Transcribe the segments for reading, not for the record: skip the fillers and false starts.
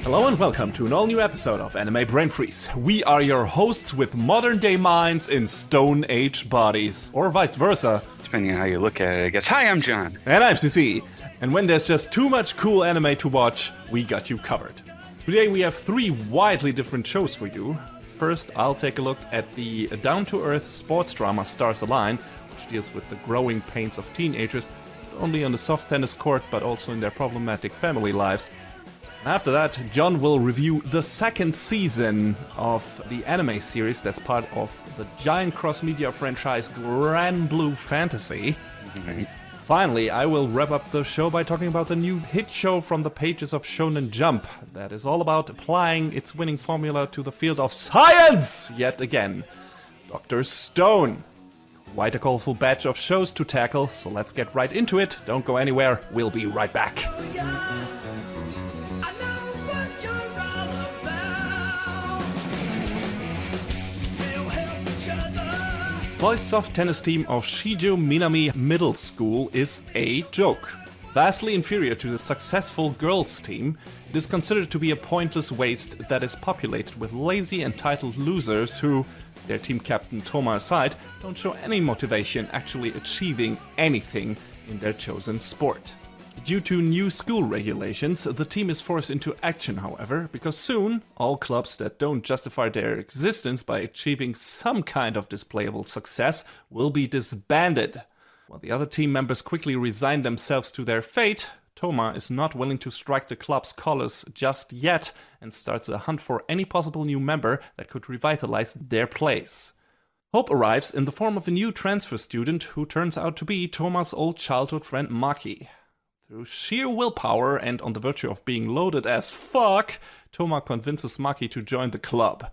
Hello and welcome to an all-new episode of Anime Brain Freeze. We are your hosts with modern-day minds in Stone Age bodies, or vice versa. Depending on how you look at it, I guess. Hi, I'm John. And I'm CC. And when there's just too much cool anime to watch, we got you covered. Today we have three widely different shows for you. First, I'll take a look at the down-to-earth sports drama Stars Align, which deals with the growing pains of teenagers, not only on the soft tennis court, but also in their problematic family lives. After that, John will review the second season of the anime series that's part of the giant cross-media franchise Granblue Fantasy. And finally, I will wrap up the show by talking about the new hit show from the pages of Shonen Jump that is all about applying its winning formula to the field of science yet again. Dr. Stone. Quite a colorful batch of shows to tackle, so let's get right into it. Don't go anywhere, we'll be right back. Boys' soft tennis team of Shijo Minami Middle School is a joke. Vastly inferior to the successful girls' team, it is considered to be a pointless waste that is populated with lazy entitled losers who, their team captain Toma aside, don't show any motivation actually achieving anything in their chosen sport. Due to new school regulations, the team is forced into action, however, because soon, all clubs that don't justify their existence by achieving some kind of displayable success will be disbanded. While the other team members quickly resign themselves to their fate, Toma is not willing to strike the club's colors just yet and starts a hunt for any possible new member that could revitalize their place. Hope arrives in the form of a new transfer student who turns out to be Toma's old childhood friend Maki. Through sheer willpower and on the virtue of being loaded as fuck, Toma convinces Maki to join the club.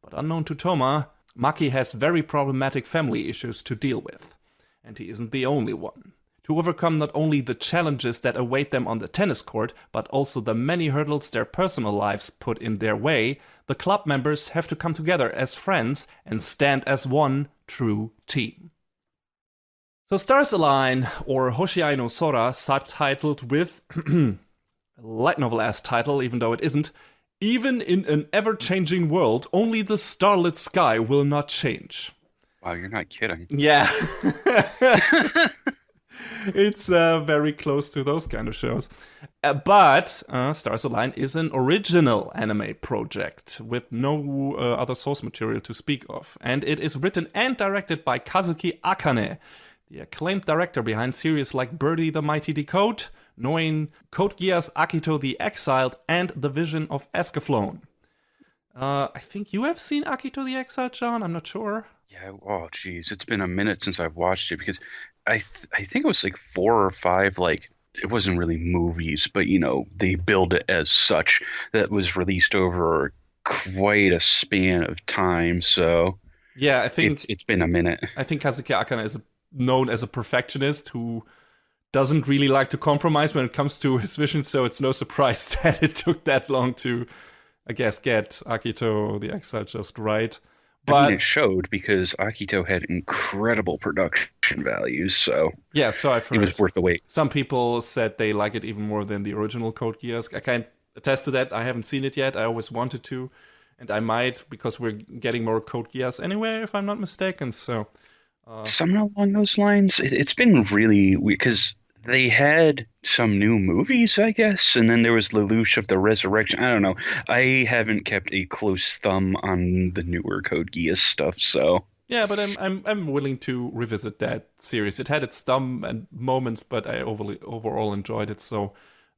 But unknown to Toma, Maki has very problematic family issues to deal with. And he isn't the only one. To overcome not only the challenges that await them on the tennis court, but also the many hurdles their personal lives put in their way, the club members have to come together as friends and stand as one true team. So Stars Align, or Hoshiai no Sora, subtitled with a light novel-ass title, even though it isn't, even in an ever-changing world, only the starlit sky will not change. Wow, you're not kidding. Yeah. It's very close to those kind of shows. But Stars Align is an original anime project with no other source material to speak of. And it is written and directed by Kazuki Akane, the acclaimed director behind series like Birdie the Mighty Decode, Noin, Code Geass Akito the Exiled, and The Vision of Escaflowne. I think you have seen Akito the Exiled, John? I'm not sure. Yeah, oh, geez. It's been a minute since I've watched it because I think it was like 4 or 5, like, it wasn't really movies, but, you know, they billed it as such that was released over quite a span of time, so... Yeah, I think... It's been a minute. I think Kazuki Akane is known as a perfectionist who doesn't really like to compromise when it comes to his vision, so it's no surprise that it took that long to, I guess, get Akito the Exile just right. But I mean, it showed because Akito had incredible production values, so yeah, so I've heard it was worth the wait. Some people said they like it even more than the original Code Geass. I can't attest to that. I haven't seen it yet. I always wanted to, and I might because we're getting more Code Geass anyway, if I'm not mistaken. So. Something along those lines. It's been really weird because they had some new movies, I guess, and then there was Lelouch of the Resurrection. I don't know. I haven't kept a close thumb on the newer Code Geass stuff, so yeah. But I'm willing to revisit that series. It had its dumb and moments, but I overall enjoyed it. So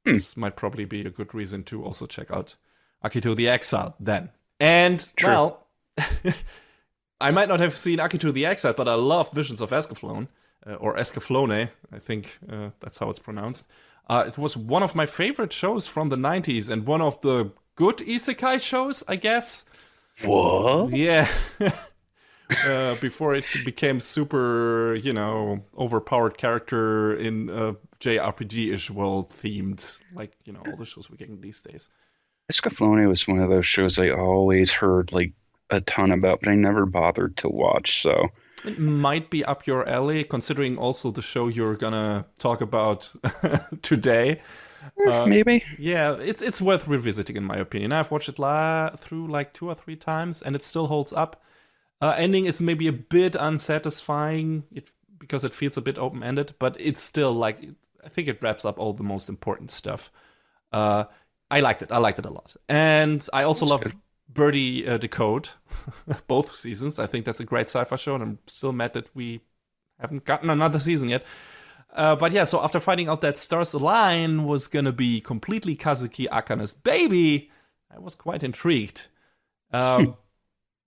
this might probably be a good reason to also check out Akito the Exile then. And True. Well. I might not have seen Akito the Exile, but I love Visions of Escaflowne, or Escaflowne, I think that's how it's pronounced. It was one of my favorite shows from the 90s, and one of the good isekai shows, I guess. What? Yeah. Before it became super, overpowered character in a JRPG-ish world themed, like, all the shows we're getting these days. Escaflowne was one of those shows I always heard, like, a ton about, but I never bothered to watch, so It might be up your alley, considering also the show you're gonna talk about today. Maybe. Yeah, it's worth revisiting in my opinion. I've watched it through like 2 or 3 times, and it still holds up. Ending is maybe a bit unsatisfying because it feels a bit open ended, but it's still like I think it wraps up all the most important stuff. Uh, I liked it. I liked it a lot, and I also That's love good. Birdie Decode, both seasons. I think that's a great sci-fi show, and I'm still mad that we haven't gotten another season yet. But yeah, so after finding out that Stars Align was gonna be completely Kazuki Akane's baby, I was quite intrigued. Hmm. Um,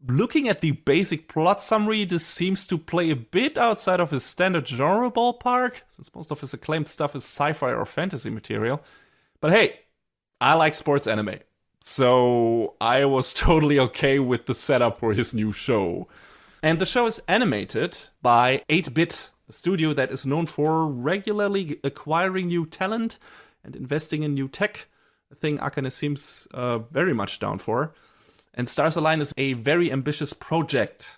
Looking at the basic plot summary, this seems to play a bit outside of his standard genre ballpark, since most of his acclaimed stuff is sci-fi or fantasy material. But hey, I like sports anime, so I was totally okay with the setup for his new show. And the show is animated by 8-Bit, a studio that is known for regularly acquiring new talent and investing in new tech, a thing Akane seems very much down for. And Stars Align is a very ambitious project,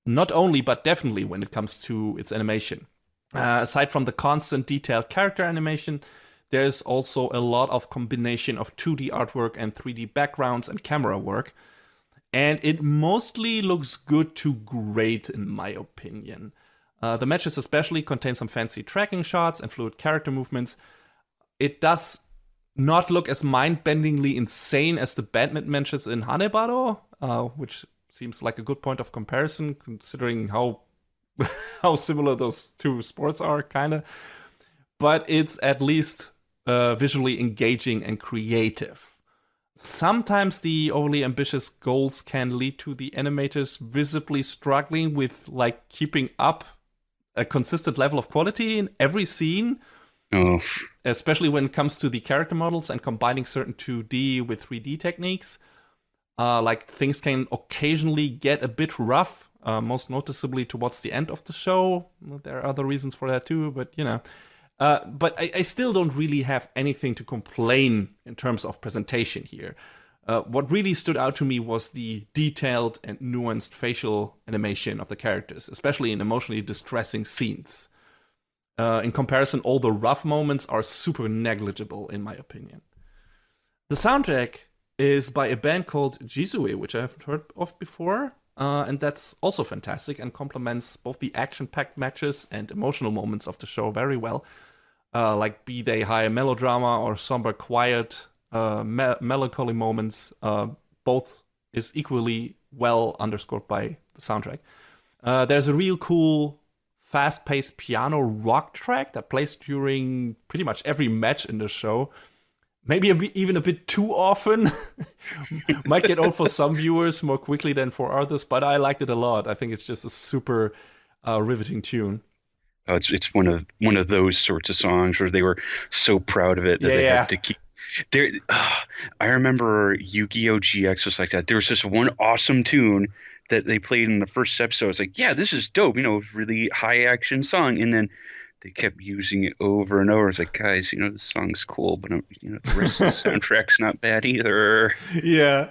not only but definitely when it comes to its animation. Aside from the constant detailed character animation, there's also a lot of combination of 2D artwork and 3D backgrounds and camera work. And it mostly looks good to great, in my opinion. The matches especially contain some fancy tracking shots and fluid character movements. It does not look as mind-bendingly insane as the badminton matches in Hanebado, which seems like a good point of comparison, considering how how similar those two sports are, kind of. But it's at least visually engaging and creative. Sometimes the overly ambitious goals can lead to the animators visibly struggling with like keeping up a consistent level of quality in every scene, Oh, especially when it comes to the character models and combining certain 2D with 3D techniques. Like things can occasionally get a bit rough, most noticeably towards the end of the show. There are other reasons for that too, but you know. But I still don't really have anything to complain in terms of presentation here. What really stood out to me was the detailed and nuanced facial animation of the characters, especially in emotionally distressing scenes. In comparison, all the rough moments are super negligible, in my opinion. The soundtrack is by a band called Jizue, which I haven't heard of before, and that's also fantastic and complements both the action-packed matches and emotional moments of the show very well. Like be they high melodrama or somber, quiet, melancholy moments, both is equally well underscored by the soundtrack. There's a real cool fast-paced piano rock track that plays during pretty much every match in the show. Maybe even a bit too often. Might get old for some viewers more quickly than for others, but I liked it a lot. I think it's just a super riveting tune. it's one of those sorts of songs where they were so proud of it that Yeah, they had yeah. to keep. There, I remember Yu-Gi-Oh! GX was like that. There was this one awesome tune that they played in the first episode. I was like, yeah, this is dope. Really high action song. And then they kept using it over and over. It's like, guys, this song's cool, but the rest of the soundtrack's not bad either. Yeah,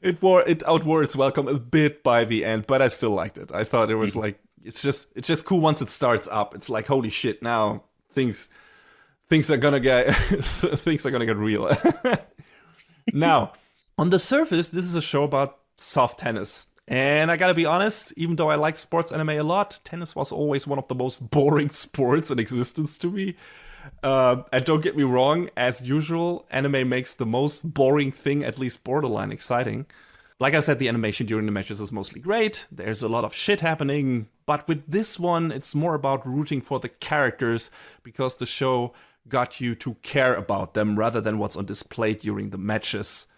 it outwore its welcome a bit by the end, but I still liked it. I thought it was like it's just cool once it starts up. It's like holy shit, now things are gonna get things are gonna get real. Now, on the surface, this is a show about soft tennis. And I gotta be honest, even though I like sports anime a lot, tennis was always one of the most boring sports in existence to me. And don't get me wrong, as usual, anime makes the most boring thing at least borderline exciting. Like I said, the animation during the matches is mostly great. There's a lot of shit happening. But with this one, it's more about rooting for the characters because the show got you to care about them rather than what's on display during the matches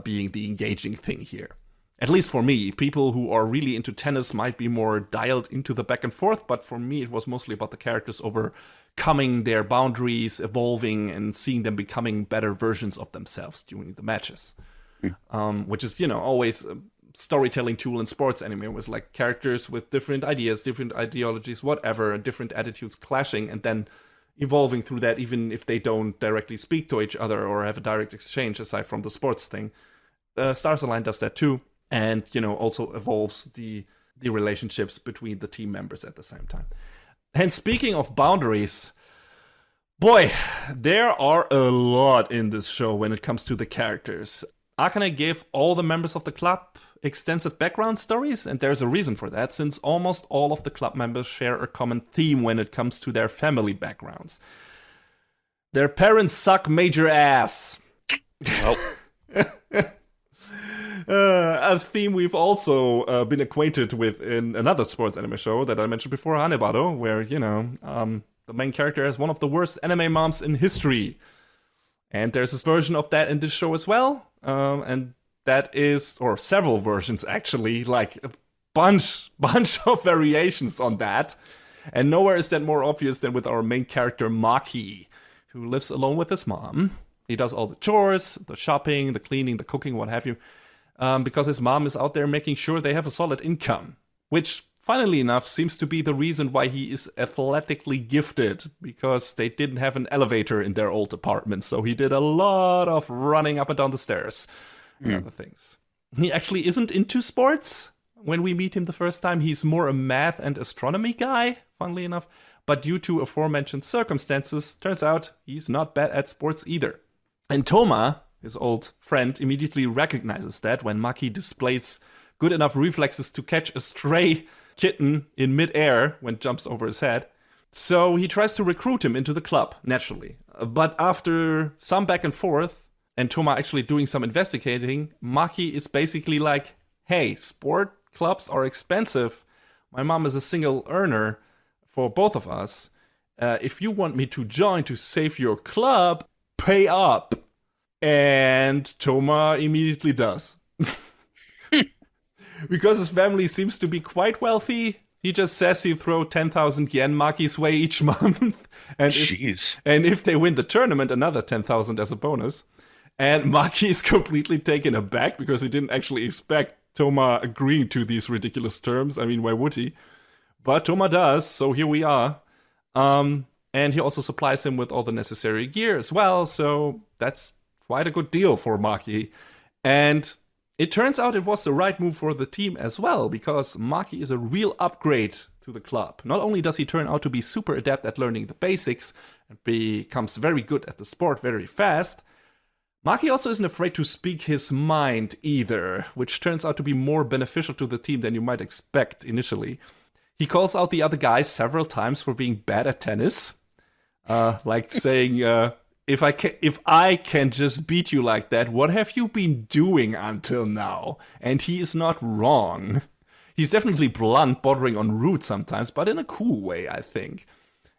being the engaging thing here. At least for me, people who are really into tennis might be more dialed into the back and forth, but for me, it was mostly about the characters overcoming their boundaries, evolving, and seeing them becoming better versions of themselves during the matches. Which is, always a storytelling tool in sports anime, was like characters with different ideas, different ideologies, whatever, different attitudes clashing, and then evolving through that, even if they don't directly speak to each other or have a direct exchange aside from the sports thing. Stars Align does that too. And, also evolves the relationships between the team members at the same time. And speaking of boundaries, Boy, there are a lot in this show when it comes to the characters. Akane gave all the members of the club extensive background stories, and there's a reason for that, since almost all of the club members share a common theme when it comes to their family backgrounds. Their parents suck major ass. Well, a theme we've also been acquainted with in another sports anime show that I mentioned before, Hanebado, where, the main character has one of the worst anime moms in history. And there's this version of that in this show as well. And that is, or several versions actually, like a bunch of variations on that. And nowhere is that more obvious than with our main character, Maki, who lives alone with his mom. He does all the chores, the shopping, the cleaning, the cooking, what have you, because his mom is out there making sure they have a solid income, which, funnily enough, seems to be the reason why he is athletically gifted, because they didn't have an elevator in their old apartment, so he did a lot of running up and down the stairs and other things. He actually isn't into sports. When we meet him the first time, he's more a math and astronomy guy, funnily enough, but due to aforementioned circumstances, turns out he's not bad at sports either. And Toma, his old friend, immediately recognizes that when Maki displays good enough reflexes to catch a stray kitten in midair when it jumps over his head. So he tries to recruit him into the club, naturally. But after some back and forth, and Toma actually doing some investigating, Maki is basically like, hey, sport clubs are expensive. My mom is a single earner for both of us. If you want me to join to save your club, pay up. And Toma immediately does. Because his family seems to be quite wealthy, he just says he'll throw 10,000 yen Maki's way each month. And if they win the tournament, another 10,000 as a bonus. And Maki is completely taken aback because he didn't actually expect Toma agreeing to these ridiculous terms. I mean, why would he? But Toma does, so here we are. And he also supplies him with all the necessary gear as well, so that's quite a good deal for Maki. And it turns out it was the right move for the team as well, because Maki is a real upgrade to the club. Not only does he turn out to be super adept at learning the basics and becomes very good at the sport very fast, Maki also isn't afraid to speak his mind either, which turns out to be more beneficial to the team than you might expect initially. He calls out the other guys several times for being bad at tennis, like saying, if I can just beat you like that, what have you been doing until now? And he is not wrong. He's definitely blunt, bordering on rude sometimes, but in a cool way, I think.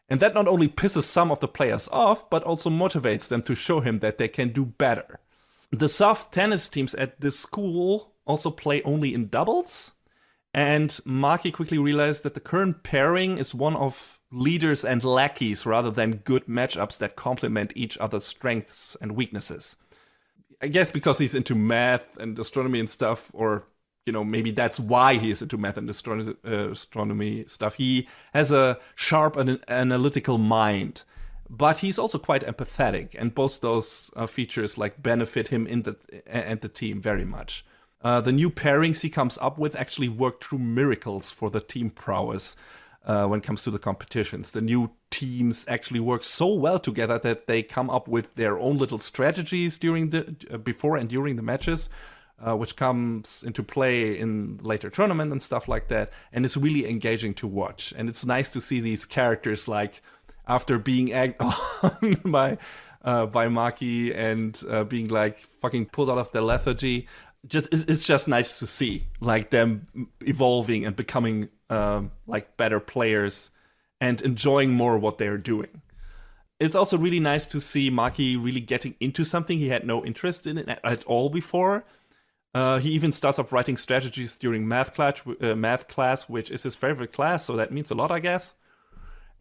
And that not only pisses some of the players off, but also motivates them to show him that they can do better. The soft tennis teams at this school also play only in doubles, and Maki quickly realized that the current pairing is one of leaders and lackeys rather than good matchups that complement each other's strengths and weaknesses. I guess because he's into math and astronomy and stuff, or maybe that's why he's into math and astronomy stuff. He has a sharp and analytical mind, but he's also quite empathetic, and both those features benefit him and the team very much. The new pairings he comes up with actually work true miracles for the team prowess. When it comes to the competitions, the new teams actually work so well together that they come up with their own little strategies during before and during the matches, which comes into play in later tournament and stuff like that, and it's really engaging to watch. And it's nice to see these characters after being egged on by Maki and being fucking pulled out of their lethargy. It's just nice to see them evolving and becoming better players and enjoying more what they're doing. It's also really nice to see Maki really getting into something he had no interest in at all before. He even starts up writing strategies during math class, which is his favorite class, so that means a lot, I guess.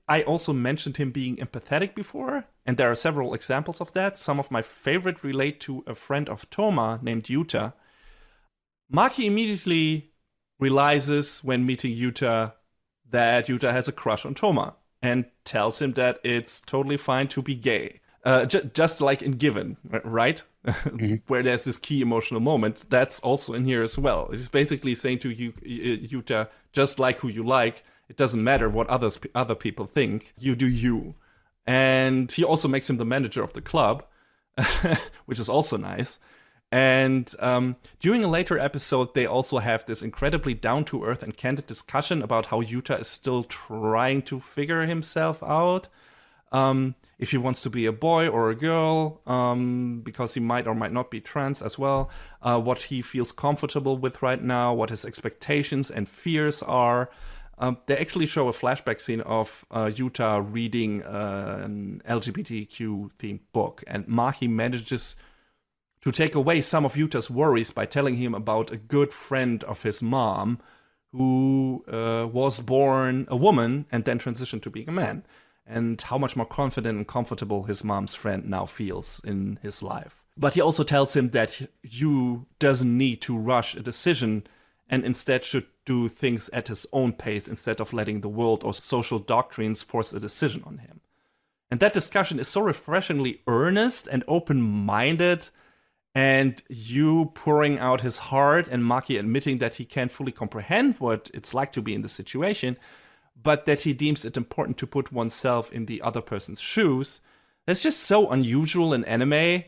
I also mentioned him being empathetic before, and there are several examples of that. Some of my favorite relate to a friend of Toma named Yuta. Maki immediately realizes when meeting Yuta that Yuta has a crush on Toma and tells him that it's totally fine to be gay. Just like in Given, right? Mm-hmm. Where there's this key emotional moment, that's also in here as well. He's basically saying to Yuta, just like who you like, it doesn't matter what other people think, you do you. And he also makes him the manager of the club, which is also nice. And during a later episode, they also have this incredibly down-to-earth and candid discussion about how Yuta is still trying to figure himself out. If he wants to be a boy or a girl, because he might or might not be trans as well, what he feels comfortable with right now, what his expectations and fears are. They actually show a flashback scene of Yuta reading an LGBTQ-themed book, and Maki manages to take away some of Yuta's worries by telling him about a good friend of his mom who was born a woman and then transitioned to being a man, and how much more confident and comfortable his mom's friend now feels in his life. But he also tells him that Yu doesn't need to rush a decision and instead should do things at his own pace instead of letting the world or social doctrines force a decision on him. And that discussion is so refreshingly earnest and open-minded, and Yu pouring out his heart and Maki admitting that he can't fully comprehend what it's like to be in the situation, but that he deems it important to put oneself in the other person's shoes. That's just so unusual in anime,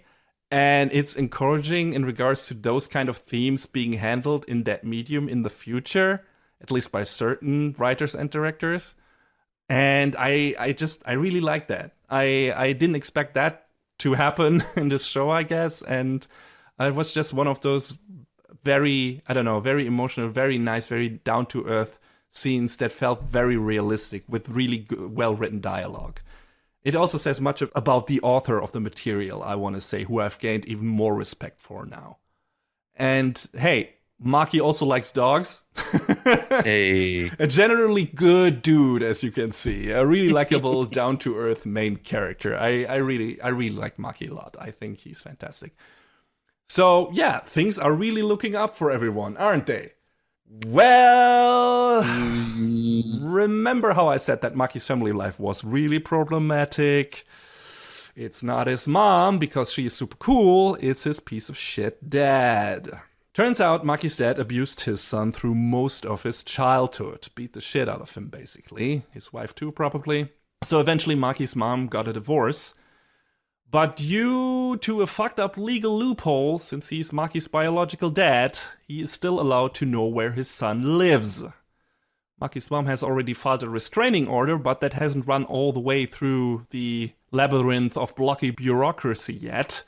and it's encouraging in regards to those kind of themes being handled in that medium in the future, at least by certain writers and directors. And I really like that. I didn't expect that to happen in this show, I guess, and it was just one of those very emotional, very nice, very down-to-earth scenes that felt very realistic with really well-written dialogue. It also says much about the author of the material, I want to say, who I've gained even more respect for now. And hey, Maki also likes dogs. Hey. A generally good dude, as you can see. A really likable, down-to-earth main character. I really like Maki a lot. I think he's fantastic. So yeah, things are really looking up for everyone, aren't they? Well, remember how I said that Maki's family life was really problematic? It's not his mom, because she is super cool. It's his piece of shit dad. Turns out Maki's dad abused his son through most of his childhood. Beat the shit out of him, basically. His wife too, probably. So eventually Maki's mom got a divorce. But due to a fucked up legal loophole, since he's Maki's biological dad, he is still allowed to know where his son lives. Maki's mom has already filed a restraining order, but that hasn't run all the way through the labyrinth of blocky bureaucracy yet.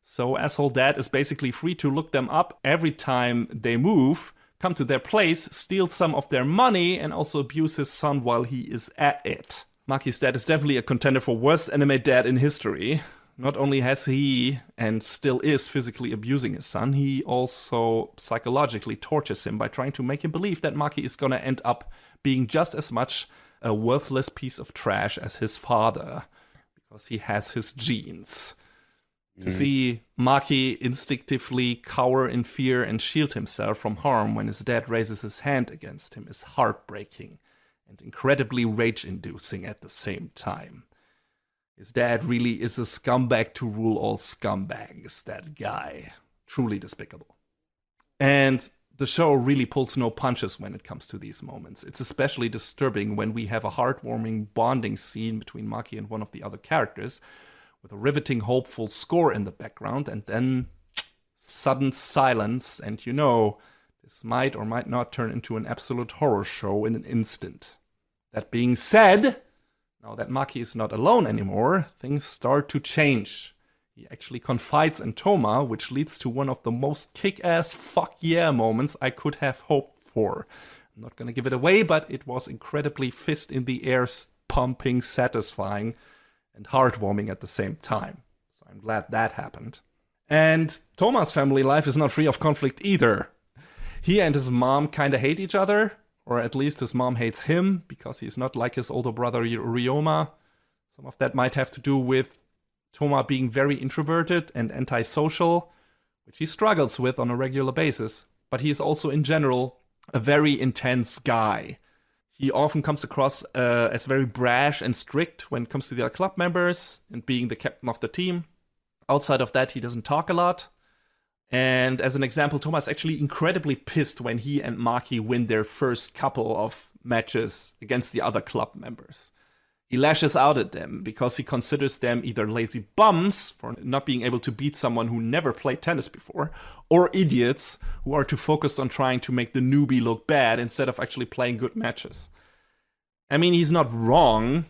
So asshole dad is basically free to look them up every time they move, come to their place, steal some of their money, and also abuse his son while he is at it. Maki's dad is definitely a contender for worst anime dad in history. Not only has he, and still is, physically abusing his son, he also psychologically tortures him by trying to make him believe that Maki is gonna end up being just as much a worthless piece of trash as his father, because he has his genes. To see Maki instinctively cower in fear and shield himself from harm when his dad raises his hand against him is heartbreaking and incredibly rage-inducing at the same time. His dad really is a scumbag to rule all scumbags, that guy. Truly despicable. And the show really pulls no punches when it comes to these moments. It's especially disturbing when we have a heartwarming bonding scene between Maki and one of the other characters, with a riveting, hopeful score in the background, and then sudden silence, and you know, this might or might not turn into an absolute horror show in an instant. That being said, now that Maki is not alone anymore, things start to change. He actually confides in Toma, which leads to one of the most kick-ass fuck yeah moments I could have hoped for. I'm not gonna give it away, but it was incredibly fist in the air, pumping, satisfying, and heartwarming at the same time. So I'm glad that happened. And Toma's family life is not free of conflict either. He and his mom kinda hate each other, or at least his mom hates him, because he's not like his older brother Ryoma. Some of that might have to do with Toma being very introverted and antisocial, which he struggles with on a regular basis. But he is also, in general, a very intense guy. He often comes across as very brash and strict when it comes to the other club members and being the captain of the team. Outside of that, he doesn't talk a lot. And as an example, Toma is actually incredibly pissed when he and Maki win their first couple of matches against the other club members. He lashes out at them because he considers them either lazy bums for not being able to beat someone who never played tennis before, or idiots who are too focused on trying to make the newbie look bad instead of actually playing good matches. I mean, he's not wrong,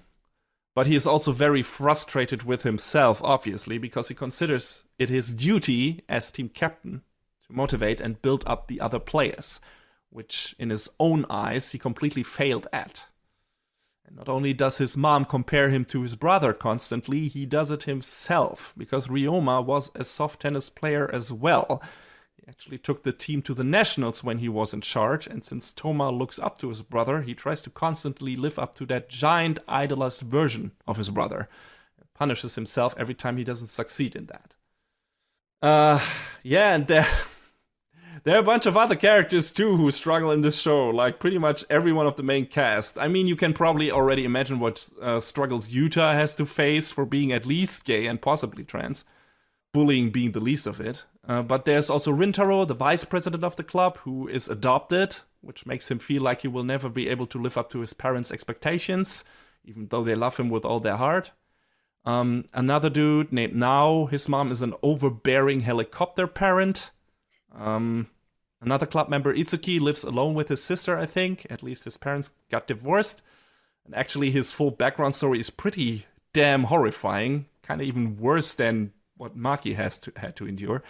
but he is also very frustrated with himself, obviously, because he considers it his duty as team captain to motivate and build up the other players, which in his own eyes he completely failed at. Not only does his mom compare him to his brother constantly, he does it himself, because Ryoma was a soft tennis player as well. He actually took the team to the nationals when he was in charge, and since Toma looks up to his brother, he tries to constantly live up to that giant idolized version of his brother, and punishes himself every time he doesn't succeed in that. And there are a bunch of other characters too who struggle in this show, like pretty much everyone of the main cast. I mean, you can probably already imagine what struggles Yuta has to face for being at least gay and possibly trans, bullying being the least of it. But there's also Rintaro, the vice president of the club, who is adopted, which makes him feel like he will never be able to live up to his parents' expectations, even though they love him with all their heart. Another dude named Nao, his mom is an overbearing helicopter parent. Another club member, Itsuki, lives alone with his sister, I think. At least his parents got divorced. And actually, his full background story is pretty damn horrifying. Kind of even worse than what Maki had to endure.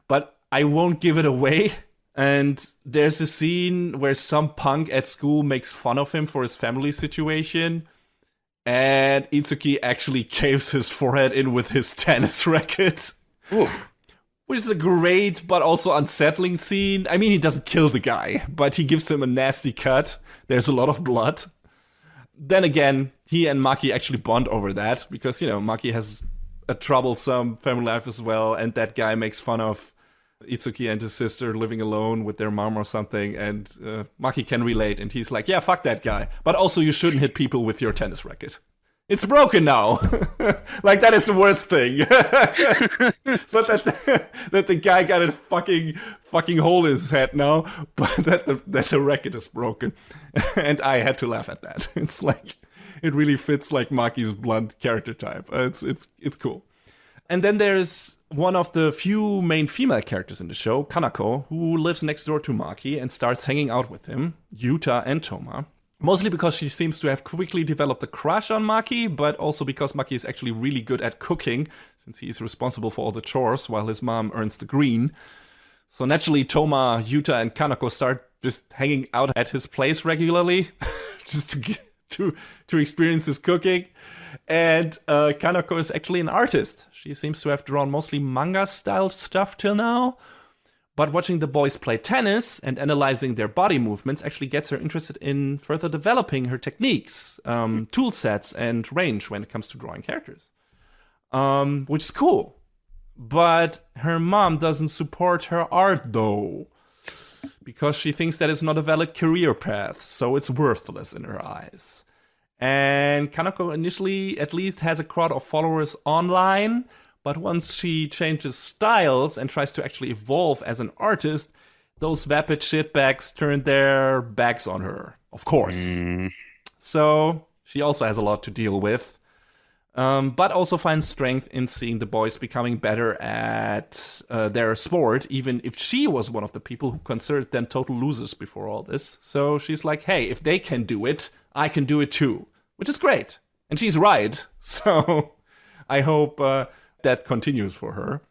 But I won't give it away. And there's a scene where some punk at school makes fun of him for his family situation. And Itsuki actually caves his forehead in with his tennis racket. Ooh. Which is a great but also unsettling scene. I mean, he doesn't kill the guy, but he gives him a nasty cut. There's a lot of blood. Then again, he and Maki actually bond over that, because, Maki has a troublesome family life as well, and that guy makes fun of Itsuki and his sister living alone with their mom or something, and Maki can relate, and he's like, yeah, fuck that guy. But also, you shouldn't hit people with your tennis racket. It's broken now. Like, that is the worst thing. So that the guy got a fucking hole in his head now, but that the racket is broken. And I had to laugh at that. It's like, it really fits like Maki's blunt character type. It's cool. And then there's one of the few main female characters in the show, Kanako, who lives next door to Maki and starts hanging out with him, Yuta and Toma. Mostly because she seems to have quickly developed a crush on Maki, but also because Maki is actually really good at cooking, since he is responsible for all the chores while his mom earns the green. So naturally, Toma, Yuta, and Kanako start just hanging out at his place regularly, just to experience his cooking. And Kanako is actually an artist. She seems to have drawn mostly manga-style stuff till now. But watching the boys play tennis and analyzing their body movements actually gets her interested in further developing her techniques, tool sets, and range when it comes to drawing characters. Which is cool. But her mom doesn't support her art, though, because she thinks that it's not a valid career path, so it's worthless in her eyes. And Kanako initially at least has a crowd of followers online, but once she changes styles and tries to actually evolve as an artist, those vapid shitbags turn their backs on her, of course. So she also has a lot to deal with, but also finds strength in seeing the boys becoming better at their sport, even if she was one of the people who considered them total losers before all this. So she's like, hey, if they can do it, I can do it too, which is great. And she's right, so I hope that continues for her.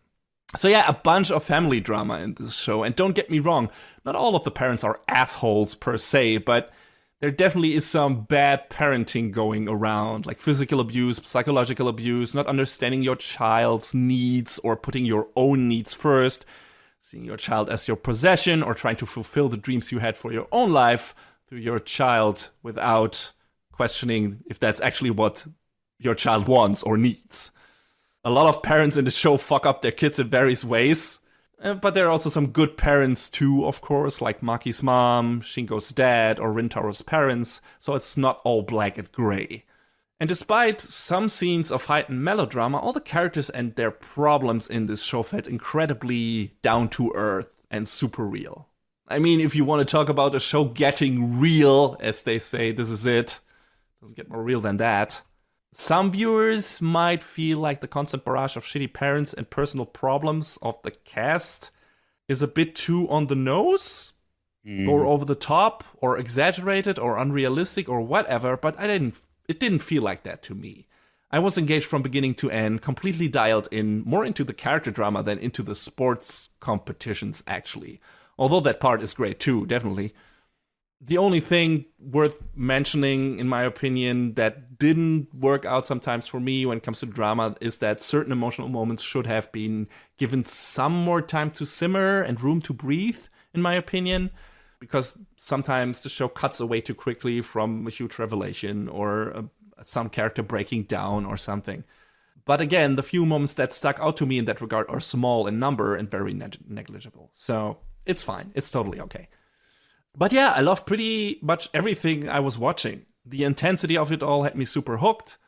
So yeah, a bunch of family drama in this show. And don't get me wrong, not all of the parents are assholes per se, but there definitely is some bad parenting going around, like physical abuse, psychological abuse, not understanding your child's needs or putting your own needs first, seeing your child as your possession, or trying to fulfill the dreams you had for your own life through your child without questioning if that's actually what your child wants or needs. A lot of parents in the show fuck up their kids in various ways, but there are also some good parents too, of course, like Maki's mom, Shinko's dad, or Rintaro's parents, so it's not all black and gray. And despite some scenes of heightened melodrama, all the characters and their problems in this show felt incredibly down to earth and super real. I mean, if you want to talk about a show getting real, as they say, this is it. Doesn't get more real than that. Some viewers might feel like the constant barrage of shitty parents and personal problems of the cast is a bit too on the nose, or over the top, or exaggerated, or unrealistic, or whatever, but it didn't feel like that to me. I was engaged from beginning to end, completely dialed in, more into the character drama than into the sports competitions, actually. Although that part is great too, definitely. The only thing worth mentioning, in my opinion, that didn't work out sometimes for me when it comes to drama is that certain emotional moments should have been given some more time to simmer and room to breathe, in my opinion. Because sometimes the show cuts away too quickly from a huge revelation or some character breaking down or something. But again, the few moments that stuck out to me in that regard are small in number and very negligible. So it's fine. It's totally okay. But yeah, I loved pretty much everything I was watching. The intensity of it all had me super hooked.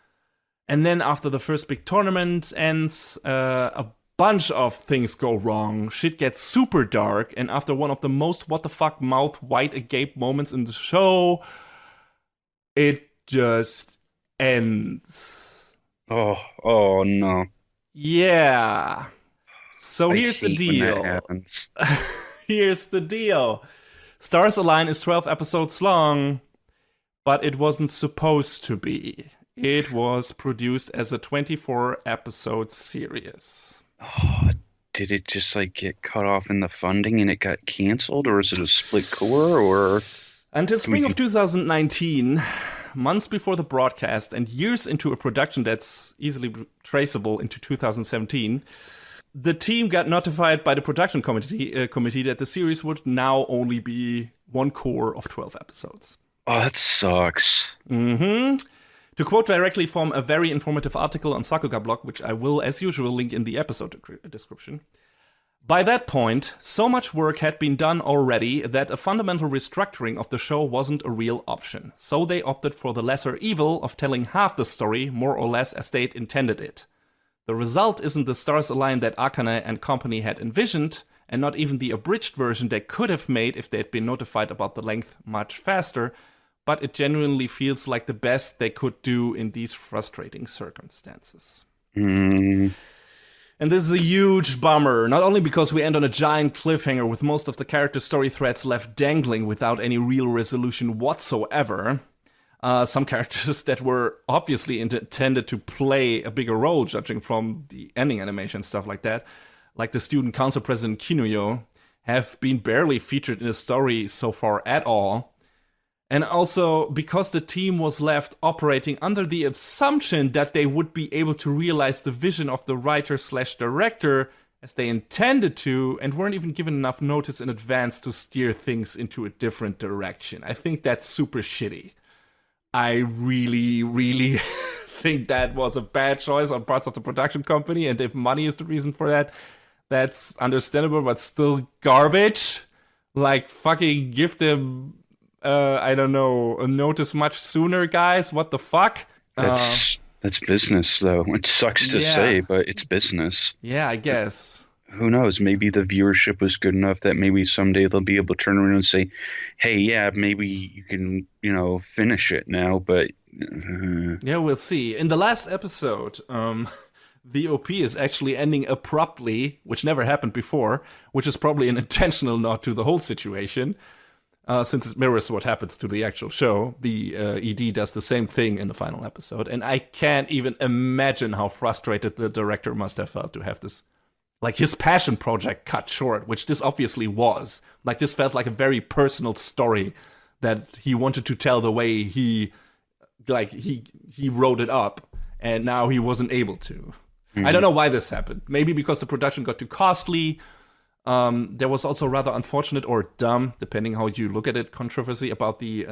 And then after the first big tournament ends, a bunch of things go wrong. Shit gets super dark. And after one of the most what the fuck mouth wide agape moments in the show, it just ends. Oh no. Yeah. So I here's the hate when deal. that happens. Here's the deal. Stars Align is 12 episodes long, but it wasn't supposed to be. It was produced as a 24-episode series. Oh, did it just like get cut off in the funding and it got canceled, or is it a split core, or? Until spring of 2019, months before the broadcast and years into a production that's easily traceable into 2017, the team got notified by the production committee that the series would now only be one core of 12 episodes. Oh, that sucks. To quote directly from a very informative article on Sakuga blog, which I will, as usual, link in the episode description. By that point, so much work had been done already that a fundamental restructuring of the show wasn't a real option. So they opted for the lesser evil of telling half the story more or less as they'd intended it. The result isn't the Stars Align that Akane and company had envisioned, and not even the abridged version they could have made if they'd been notified about the length much faster, but it genuinely feels like the best they could do in these frustrating circumstances. And this is a huge bummer, not only because we end on a giant cliffhanger with most of the character story threads left dangling without any real resolution whatsoever. Some characters that were obviously intended to play a bigger role, judging from the ending animation and stuff like that, like the student council president Kinuyo, have been barely featured in the story so far at all. And also, because the team was left operating under the assumption that they would be able to realize the vision of the writer/director as they intended to, and weren't even given enough notice in advance to steer things into a different direction. I think that's super shitty. I really, really think that was a bad choice on parts of the production company, and if money is the reason for that, that's understandable, but still garbage. Like, fucking give them, I don't know, a notice much sooner, guys. What the fuck? That's business, though. It sucks to say, but it's business. Yeah, I guess. Who knows? Maybe the viewership was good enough that maybe someday they'll be able to turn around and say, hey, yeah, maybe you can, finish it now, but... Yeah, we'll see. In the last episode, the OP is actually ending abruptly, which never happened before, which is probably an intentional nod to the whole situation, since it mirrors what happens to the actual show. The ED does the same thing in the final episode, and I can't even imagine how frustrated the director must have felt to have this, like, his passion project cut short, which this obviously was. Like, this felt like a very personal story that he wanted to tell the way he wrote it up, and now he wasn't able to. I don't know why this happened. Maybe because the production got too costly. There was also rather unfortunate or dumb, depending how you look at it, controversy about the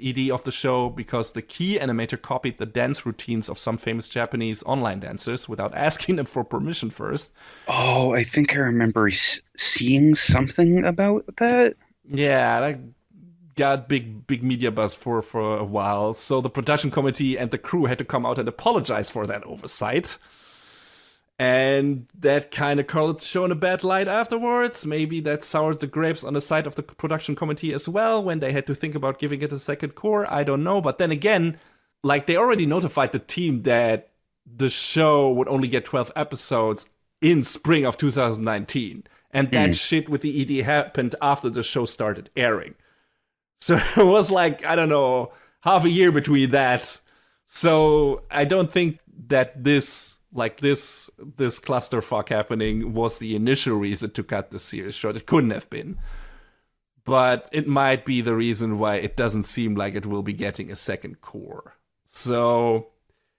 ED of the show, because the key animator copied the dance routines of some famous Japanese online dancers without asking them for permission first. Oh, I think I remember seeing something about that. Yeah, that got big media buzz for a while. So the production committee and the crew had to come out and apologize for that oversight. And that kind of colored the show in a bad light afterwards. Maybe that soured the grapes on the side of the production committee as well when they had to think about giving it a second core. I don't know. But then again, like they already notified the team that the show would only get 12 episodes in spring of 2019. And that shit with the ED happened after the show started airing. So it was like, I don't know, half a year between that. So I don't think that this clusterfuck happening was the initial reason to cut the series short. It couldn't have been. But it might be the reason why it doesn't seem like it will be getting a second core. So,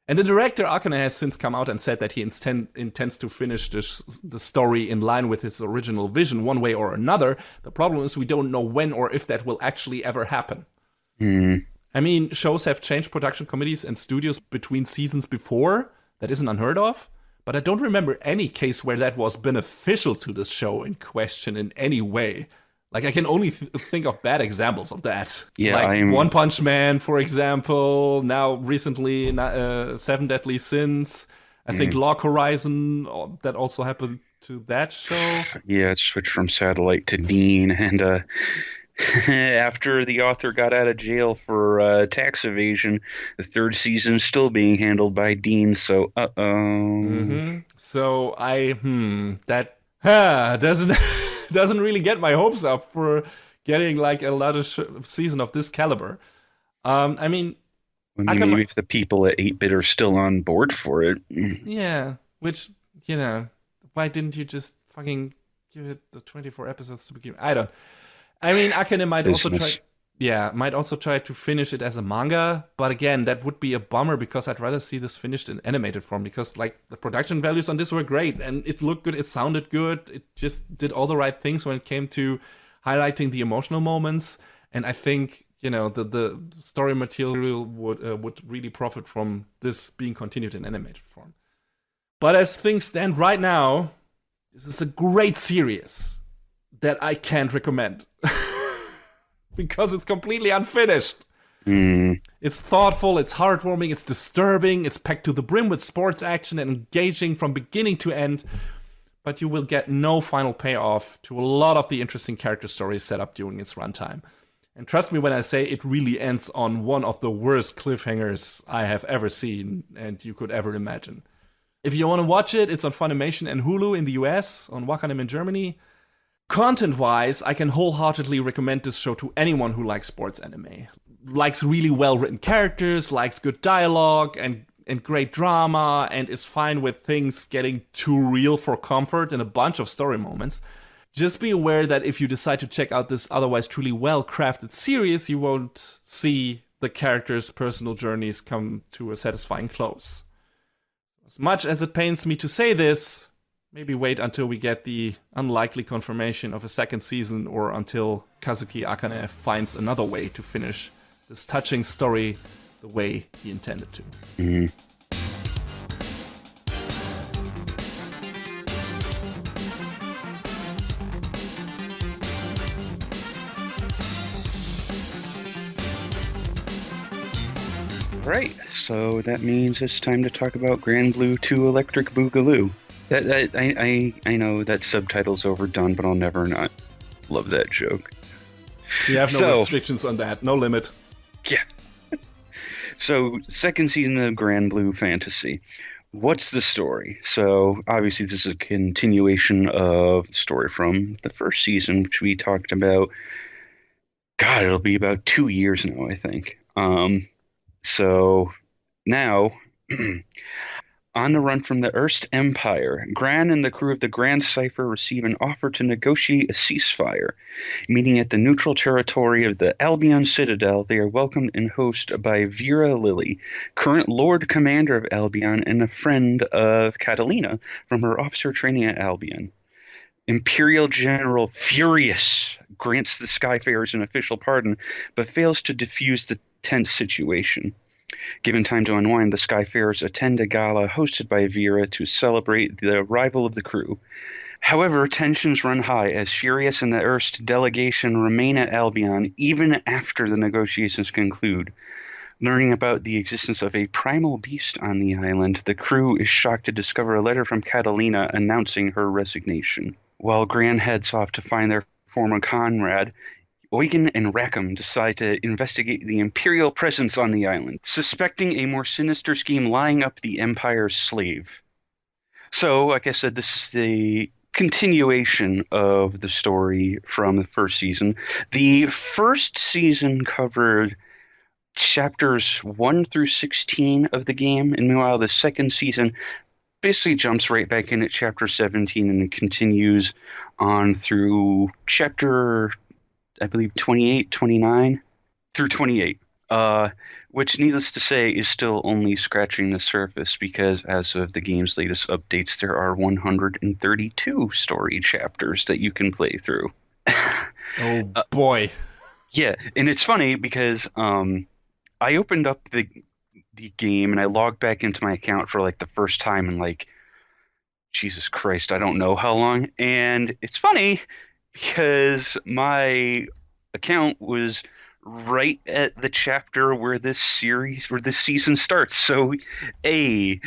and the director Akane has since come out and said that he intends to finish the story in line with his original vision one way or another. The problem is we don't know when or if that will actually ever happen. I mean, shows have changed production committees and studios between seasons before. That isn't unheard of. But I don't remember any case where that was beneficial to the show in question in any way. Like, I can only think of bad examples of that. Yeah, like One Punch Man, for example. Now, recently, Seven Deadly Sins. I think Log Horizon, that also happened to that show. Yeah, it switched from Satellite to Dean. And after the author got out of jail for tax evasion, the third season is still being handled by Dean. So, So, that doesn't... doesn't really get my hopes up for getting like another season of this caliber. I mean, maybe if the people at 8-Bit are still on board for it. Yeah, which, you know, why didn't you just fucking give it the 24 episodes to begin? I mean, Akane might also try to finish it as a manga, but again, that would be a bummer because I'd rather see this finished in animated form because, like, the production values on this were great and it looked good, it sounded good, it just did all the right things when it came to highlighting the emotional moments, and I think, you know, the story material would really profit from this being continued in animated form. But as things stand right now, this is a great series that I can't recommend. Because it's completely unfinished. It's thoughtful, it's heartwarming, it's disturbing, it's packed to the brim with sports action and engaging from beginning to end, but you will get no final payoff to a lot of the interesting character stories set up during its runtime. And trust me when I say it really ends on one of the worst cliffhangers I have ever seen and you could ever imagine. If you want to watch it, it's on Funimation and Hulu in the US, on Wakanim in Germany. Content-wise, I can wholeheartedly recommend this show to anyone who likes sports anime. Likes really well-written characters, likes good dialogue and great drama, and is fine with things getting too real for comfort and a bunch of story moments. Just be aware that if you decide to check out this otherwise truly well-crafted series, you won't see the characters' personal journeys come to a satisfying close. As much as it pains me to say this, maybe wait until we get the unlikely confirmation of a second season or until Kazuki Akane finds another way to finish this touching story the way he intended to. Right, so that means it's time to talk about Granblue 2 Electric Boogaloo. I know that subtitle's overdone, but I'll never not love that joke. You have no restrictions on that, no limit. Yeah. So, second season of Granblue Fantasy. What's the story? So, obviously, this is a continuation of the story from the first season, which we talked about. God, it'll be about 2 years now, I think. So, now... On the run from the Erst Empire, Gran and the crew of the Grand Cipher receive an offer to negotiate a ceasefire. Meeting at the neutral territory of the Albion Citadel, they are welcomed and hosted by Vera Lilly, current Lord Commander of Albion and a friend of Catalina from her officer training at Albion. Imperial General Furious grants the Skyfarers an official pardon, but fails to defuse the tense situation. Given time to unwind, the Skyfarers attend a gala hosted by Vera to celebrate the arrival of the crew. However, tensions run high as Furious and the Erst delegation remain at Albion even after the negotiations conclude. Learning about the existence of a primal beast on the island, the crew is shocked to discover a letter from Catalina announcing her resignation. While Gran heads off to find their former comrade, Eugen and Rackham decide to investigate the Imperial presence on the island, suspecting a more sinister scheme lying up the Empire's sleeve. So, like I said, this is the continuation of the story from the first season. The first season covered chapters 1 through 16 of the game, and meanwhile, the second season basically jumps right back in at chapter 17 and continues on through chapter, I believe, 28, 29 through 28. Which, needless to say, is still only scratching the surface because as of the game's latest updates, there are 132 story chapters that you can play through. Oh boy. Yeah, and it's funny because I opened up the game and I logged back into my account for like the first time in like Jesus Christ, I don't know how long. And it's funny because my account was right at the chapter where this season starts. So, I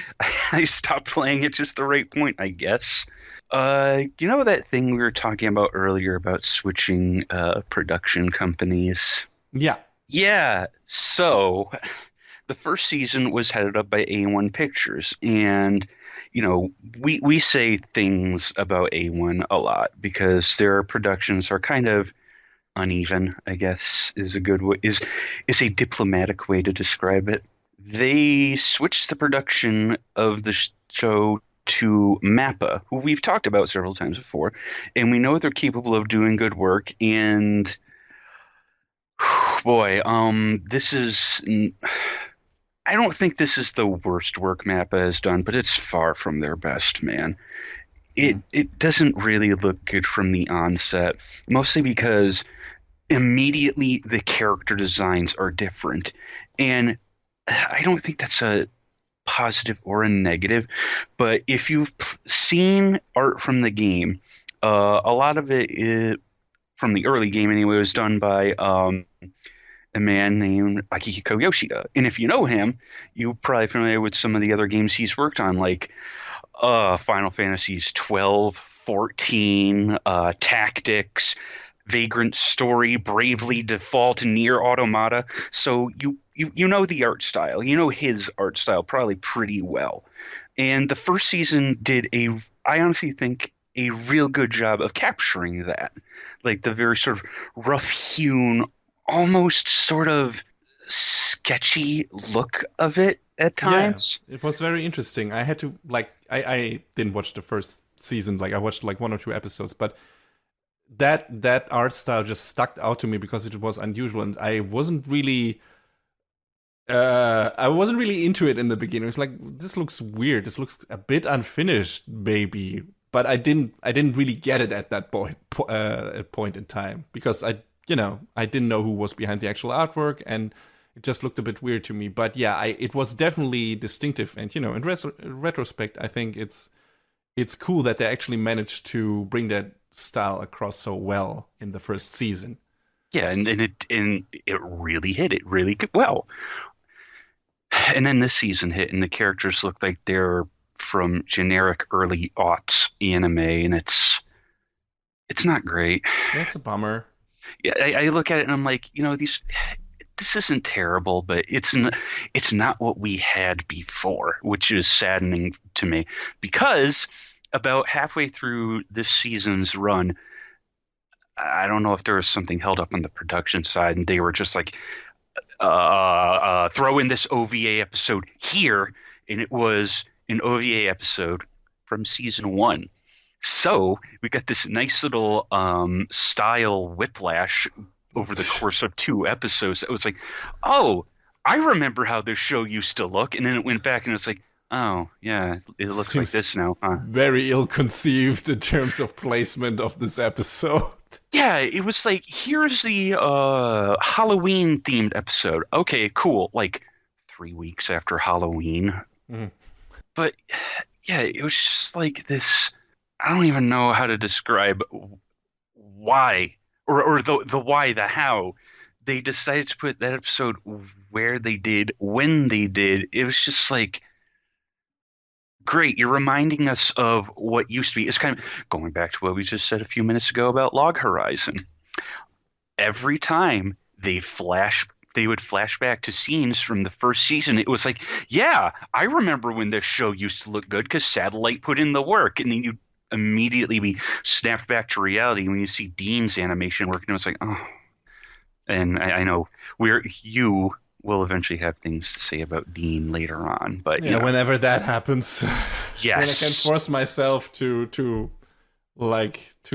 stopped playing at just the right point, I guess. You know that thing we were talking about earlier about switching production companies? Yeah. Yeah. So, the first season was headed up by A1 Pictures, and we say things about A1 a lot because their productions are kind of uneven, I guess is a good way, is a diplomatic way to describe it. They switched the production of the show to Mappa, who we've talked about several times before, and we know they're capable of doing good work. And boy, this is. I don't think this is the worst work Mappa has done, but it's far from their best, man. It doesn't really look good from the onset, mostly because immediately the character designs are different. And I don't think that's a positive or a negative, but if you've seen art from the game, a lot of from the early game anyway, was done by a man named Akihiko Yoshida. And if you know him, you're probably familiar with some of the other games he's worked on, like Final Fantasies 12, 14, Tactics, Vagrant Story, Bravely Default, Near Automata. So you know the art style. You know his art style probably pretty well. And the first season did I honestly think, a real good job of capturing that. Like the very sort of rough-hewn, almost sort of sketchy look of it at Yeah, times. it was very interesting. I had to like I didn't watch the first season, like I watched like 1 or 2 episodes, but that art style just stuck out to me because it was unusual and I wasn't really into it in the beginning. It's like this looks weird. This looks a bit unfinished, maybe. But I didn't really get it at that point in time because I didn't know who was behind the actual artwork and it just looked a bit weird to me. But yeah, it was definitely distinctive. And in retrospect, I think it's cool that they actually managed to bring that style across so well in the first season. Yeah, and it really hit it really good, well. And then this season hit, and the characters look like they're from generic early aughts anime, and it's not great. That's a bummer. Yeah, I look at it and I'm like, this isn't terrible, but it's not what we had before, which is saddening to me because about halfway through this season's run, I don't know if there was something held up on the production side, and they were just like, throw in this OVA episode here, and it was an OVA episode from season 1. So we got this nice little style whiplash over the course of 2 episodes. It was like, oh, I remember how this show used to look, and then it went back and it's like, oh yeah, it looks like Seems this now, huh? very ill-conceived in terms of placement of this episode. Yeah, it was like, here's the Halloween themed episode. Okay, cool. Like 3 weeks after Halloween. Mhm. But yeah, it was just like this. I don't even know how to describe why or the why, the how they decided to put that episode where they did, when they did. It was just like, great, you're reminding us of what used to be. It's kind of going back to what we just said a few minutes ago about Log Horizon. every time they would flash back to scenes from the first season. It was like, yeah, I remember when this show used to look good because Satellite put in the work, and then you immediately be snapped back to reality when you see Dean's animation work, and it was like, oh. And I know you will eventually have things to say about Dean later on, but Yeah, whenever that happens, when I can yes, force myself to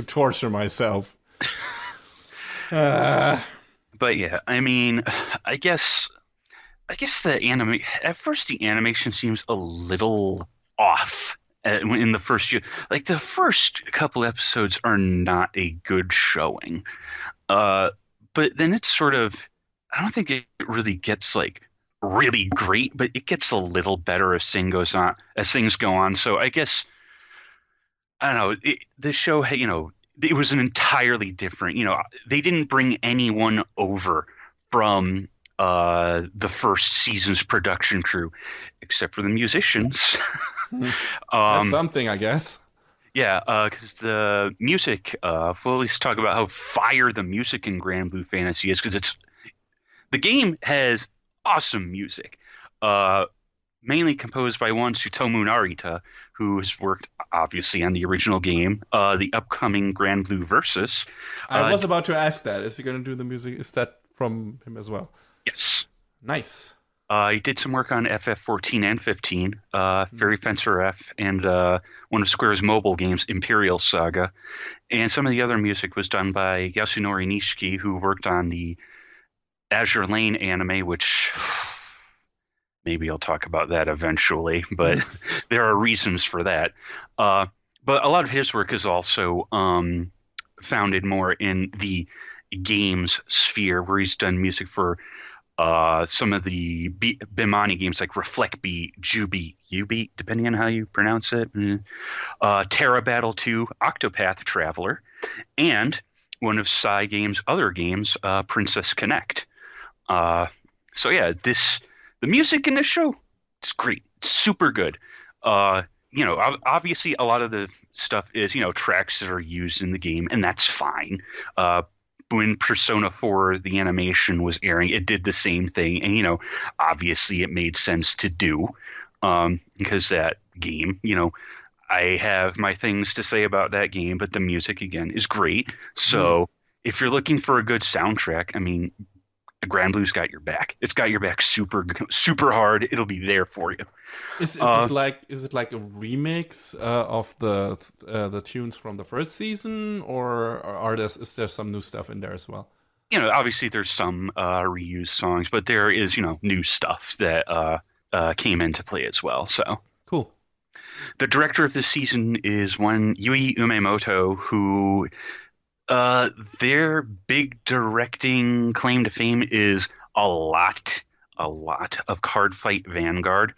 torture myself. but yeah, I mean, I guess at first the animation seems a little off in the first year. Like the first couple episodes are not a good showing. Uh, but then it's sort of, I don't think it really gets like really great, but it gets a little better as things go on. So I guess I don't know. The show, it was an entirely different. They didn't bring anyone over from the first season's production crew, except for the musicians. That's um, something, I guess. yeah, because the music. We'll at least talk about how fire the music in Granblue Fantasy is, because the game has awesome music. Uh, Mainly composed by one Tsutomu Narita, who has worked obviously on the original game, the upcoming Granblue Versus. I was about to ask that. Is he going to do the music? Is that from him as well? Yes. Nice. He did some work on FF14 and 15, Fairy Fencer F, and one of Square's mobile games, Imperial Saga. And some of the other music was done by Yasunori Nishiki, who worked on the Azure Lane anime, which maybe I'll talk about that eventually, but there are reasons for that. But a lot of his work is also founded more in the games sphere, where he's done music for some of the Bimani games like Reflect Beat, Jubeat, Ubeat, depending on how you pronounce it, Terra Battle 2, Octopath Traveler, and one of Cygame's other games, Princess Connect. So yeah, the music in this show, it's great. It's super good. Obviously a lot of the stuff is, tracks that are used in the game, and that's fine. When Persona 4, the animation was airing, it did the same thing. And, obviously it made sense to do, because that game, I have my things to say about that game, but the music, again, is great. So if you're looking for a good soundtrack, I mean, Granblue's got your back. It's got your back super, super hard. It'll be there for you. Is it like a remix of the tunes from the first season, or is there some new stuff in there as well? Obviously there's some reused songs, but there is, new stuff that came into play as well. So cool. The director of this season is one Yui Umemoto, who their big directing claim to fame is a lot of Card Fight Vanguard,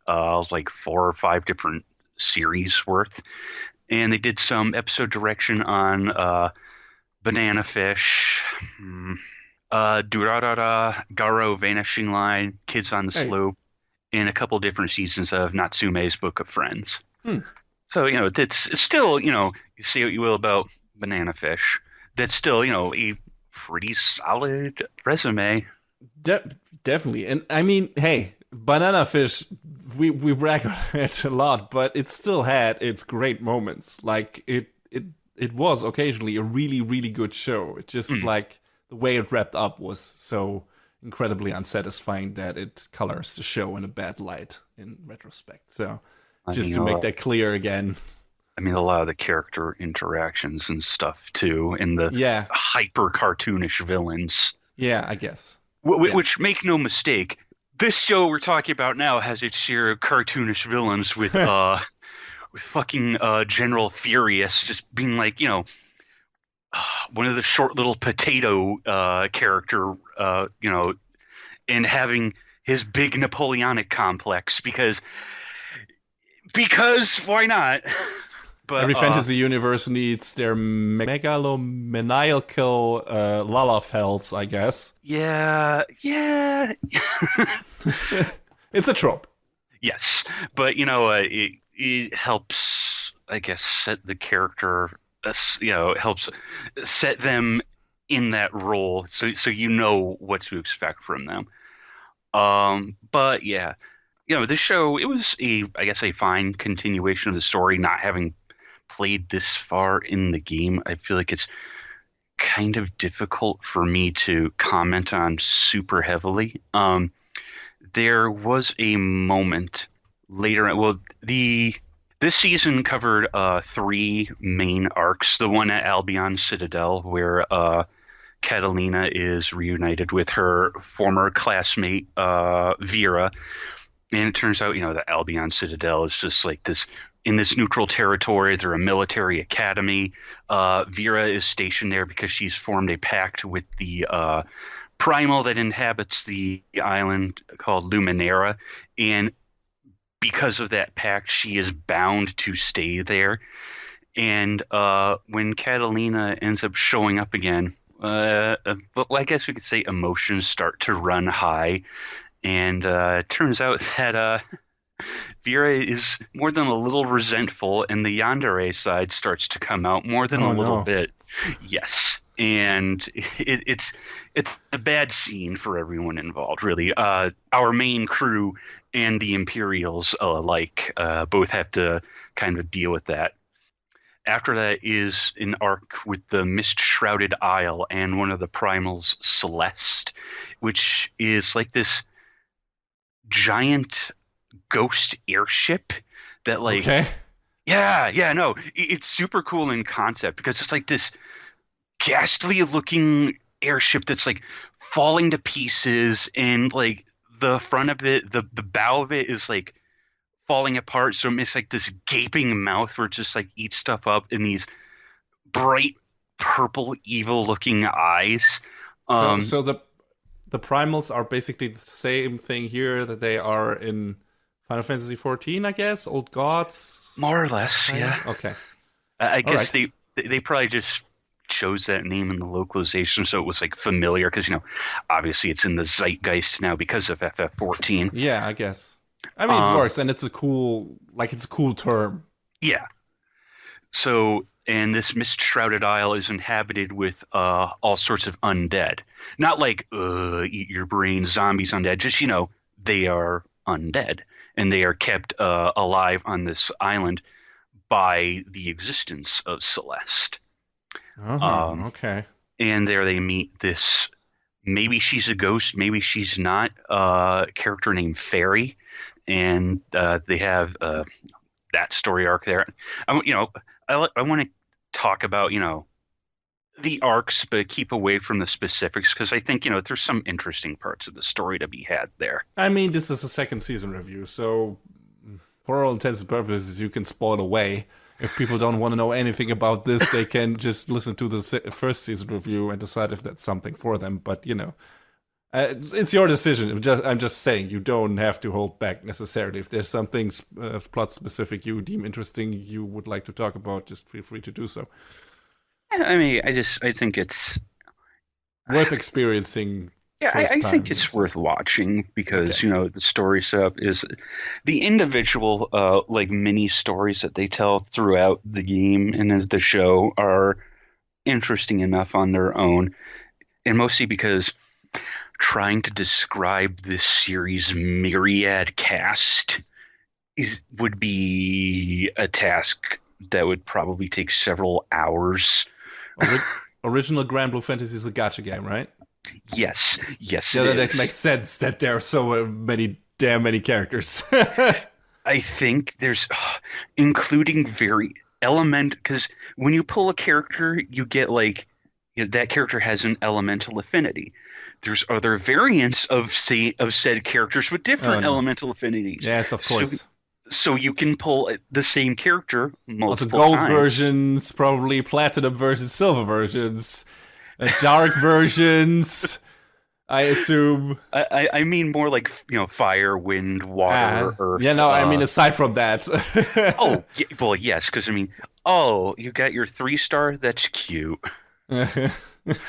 like 4 or 5 different series worth. And they did some episode direction on Banana Fish, Durarara, Garo Vanishing Line, Kids on the Slope, and a couple different seasons of Natsume's Book of Friends. So, it's still, you say what you will about Banana Fish, that's still, a pretty solid resume. Definitely. And I mean, hey, Banana Fish, we brag on it a lot, but it still had its great moments. Like it was occasionally a really, really good show. It just like the way it wrapped up was so incredibly unsatisfying that it colors the show in a bad light in retrospect. So to make that clear again. I mean, a lot of the character interactions and stuff too, and the hyper cartoonish villains. Yeah, I guess. Which, make no mistake, this show we're talking about now has its share of cartoonish villains with with fucking General Furious just being like, one of the short little potato character, and having his big Napoleonic complex because why not? But every fantasy universe needs their megalomaniacal Lalafelds, I guess. Yeah. It's a trope. Yes, but it helps, I guess, set the character. It helps set them in that role, so you know what to expect from them. But yeah, this show, it was I guess a fine continuation of the story. Not having played this far in the game, I feel like it's kind of difficult for me to comment on super heavily. There was a moment later. Well, the this season covered three main arcs. The one at Albion Citadel, where Catalina is reunited with her former classmate Vera, and it turns out, the Albion Citadel is just like this in this neutral territory. They're a military academy. Vera is stationed there because she's formed a pact with the primal that inhabits the island called Luminera, and because of that pact, she is bound to stay there. And when Catalina ends up showing up again, but I guess we could say emotions start to run high, and it turns out that Vera is more than a little resentful, and the yandere side starts to come out more than Oh a little no. bit. Yes, and it's a bad scene for everyone involved, really. Our main crew and the Imperials alike both have to kind of deal with that. After that is an arc with the Mist-Shrouded Isle and one of the primals, Celeste, which is like this giant ghost airship that Okay. yeah, no, it's super cool in concept because it's like this ghastly looking airship that's like falling to pieces, and like the front of it, the bow of it is like falling apart, so it makes like this gaping mouth where it just like eats stuff up in these bright purple evil looking eyes. So um so the primals are basically the same thing here that they are in Final Fantasy 14, I guess. Old gods, More or less, kind of. yeah. Okay. I All guess right. they probably just chose that name in the localization so it was like familiar because obviously it's in the zeitgeist now because of FF14. Yeah, I guess. I mean, it Uh works, and it's a cool term. yeah. So, and this mist-shrouded isle is inhabited with all sorts of undead. Not like eat your brain zombies undead, just they are undead, and they are kept alive on this island by the existence of Celeste. Oh, Um, okay. and there they meet this, maybe she's a ghost, maybe she's not, character named Fairy, and they have that story arc there. I want to talk about the arcs, but keep away from the specifics because I think there's some interesting parts of the story to be had there. I mean, this is a second season review, so for all intents and purposes, you can spoil away. If people don't want to know anything about this, they can just listen to the first season review and decide if that's something for them. But it's your decision. I'm just saying you don't have to hold back necessarily. If there's something plot specific you deem interesting, you would like to talk about, just feel free to do so. I mean, I think it's Worth experiencing yeah, first I think time. it's So worth watching okay. because the story setup is the individual like mini stories that they tell throughout the game and as the show are interesting enough on their own, and mostly because trying to describe this series' myriad cast would be a task that would probably take several hours. Ori- Original Granblue Fantasy is a gacha game, right? Yes, Yeah, it that makes is. sense that there are so many characters. I think there's, including very element, because when you pull a character, you get like, that character has an elemental affinity. There's other variants of said characters with Oh different no. elemental affinities. Yes, of So course. so you can pull the same character Also, multiple gold times. versions, probably platinum versions, silver versions, dark versions. I assume. I mean more like fire, wind, water, Yeah, earth. no, I mean aside from that. Oh, well, yes, because I mean, oh, you got your 3-star. That's cute. All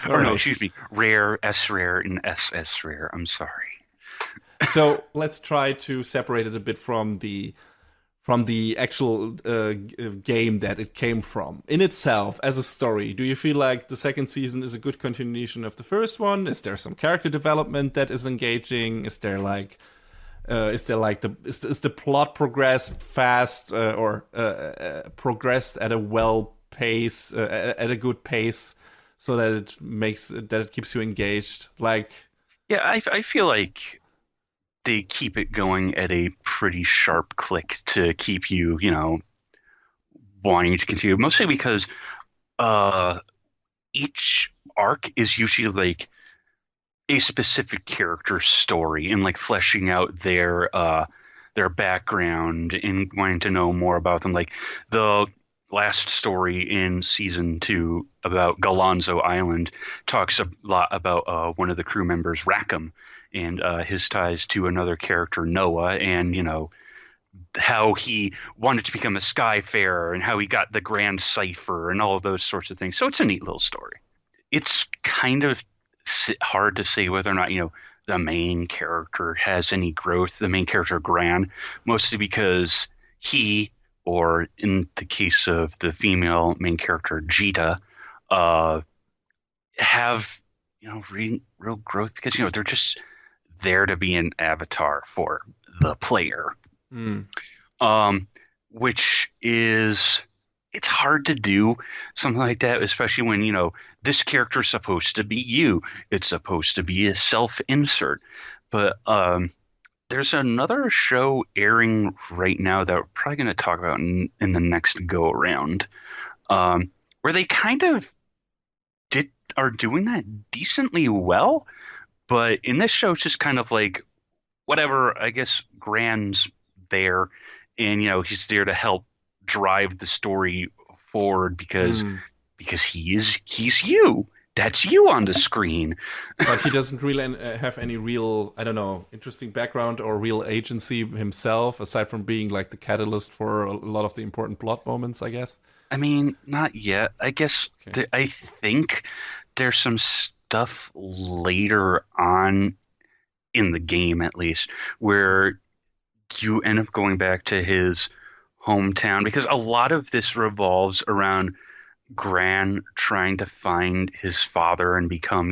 Or no, right. excuse me, rare, S rare, and SS rare. I'm sorry. So let's try to separate it a bit from from the actual game that it came from in itself as a story. Do you feel like the second season is a good continuation of the first one? Is there some character development that is engaging? Is the plot progressed fast or progressed at a at a good pace, so that it keeps you engaged? Like, Yeah, I feel like they keep it going at a pretty sharp click to keep you, wanting to continue. Mostly because uh each arc is usually like a specific character story and like fleshing out their background and wanting to know more about them. Like the last story in season 2 about Galonzo Island talks a lot about one of the crew members, Rackham, and his ties to another character, Noah, and how he wanted to become a Skyfarer and how he got the Grand Cipher and all of those sorts of things. So it's a neat little story. It's kind of hard to say whether or not, the main character has any growth, the main character Gran, mostly because he, or in the case of the female main character Jita, uh, have, real growth because, they're just there to be an avatar for the player. mm, um, which is it's hard to do something like that, especially when this character is supposed to be you. It's supposed to be a self-insert, but there's another show airing right now that we're probably going to talk about in the next go around, where they kind of are doing that decently well, but in this show it's just kind of like whatever. I guess Gran's there, and he's there to help drive the story forward because mm. he's you. That's you on the screen. But he doesn't really have any real, I don't know, interesting background or real agency himself, aside from being like the catalyst for a lot of the important plot moments, I guess. I mean, not yet. I guess Okay. I think there's some stuff later on in the game, at least, where you end up going back to his hometown because a lot of this revolves around Gran trying to find his father and become,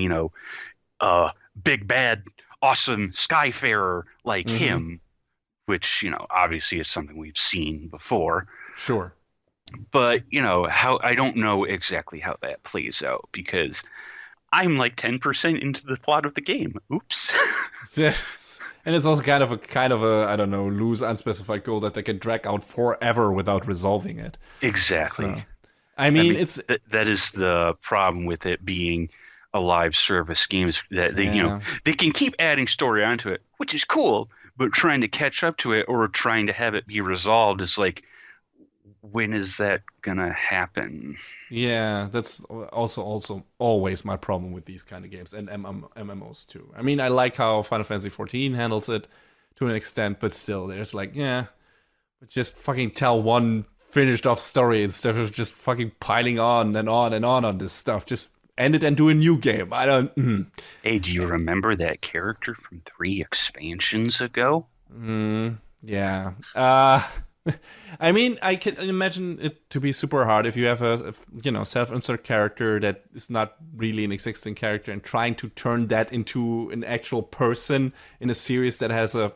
big bad, awesome Skyfarer like Mm-hmm. him, which, obviously is something we've seen before. Sure. But, how I don't know exactly how that plays out because I'm like 10% into the plot of the game. Oops. Yes. And it's also kind of a I don't know, loose, unspecified goal that they can drag out forever without resolving it. Exactly. So, I I mean, mean, it's that is the problem with it being a live service game is that yeah. they can keep adding story onto it, which is cool, but trying to catch up to it or trying to have it be resolved is like, when is that gonna happen? Yeah, that's also always my problem with these kind of games and MMOs too. I mean, I like how Final Fantasy 14 handles it to an extent, but still, there's like, yeah, but just fucking tell one finished off story instead of just fucking piling on and on and on this stuff. Just end it and do a new game. I don't. Hey, do you remember that character from 3 expansions ago? Yeah. I mean, I can imagine it to be super hard if you have a self-insert character that is not really an existing character and trying to turn that into an actual person in a series that has an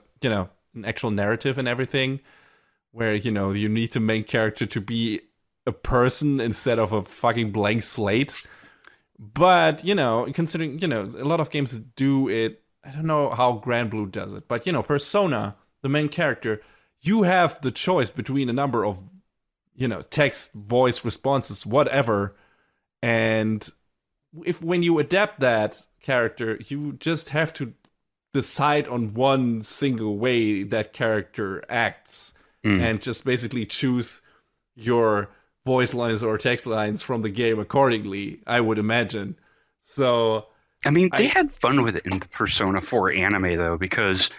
actual narrative and everything, where you need the main character to be a person instead of a fucking blank slate. But considering a lot of games do it. I don't know how Granblue does it, but Persona, the main character, you have the choice between a number of text, voice responses, whatever, and if when you adapt that character, you just have to decide on one single way that character acts Hmm. and just basically choose your voice lines or text lines from the game accordingly, I would imagine. So I mean, they I had fun with it in the Persona 4 anime though, because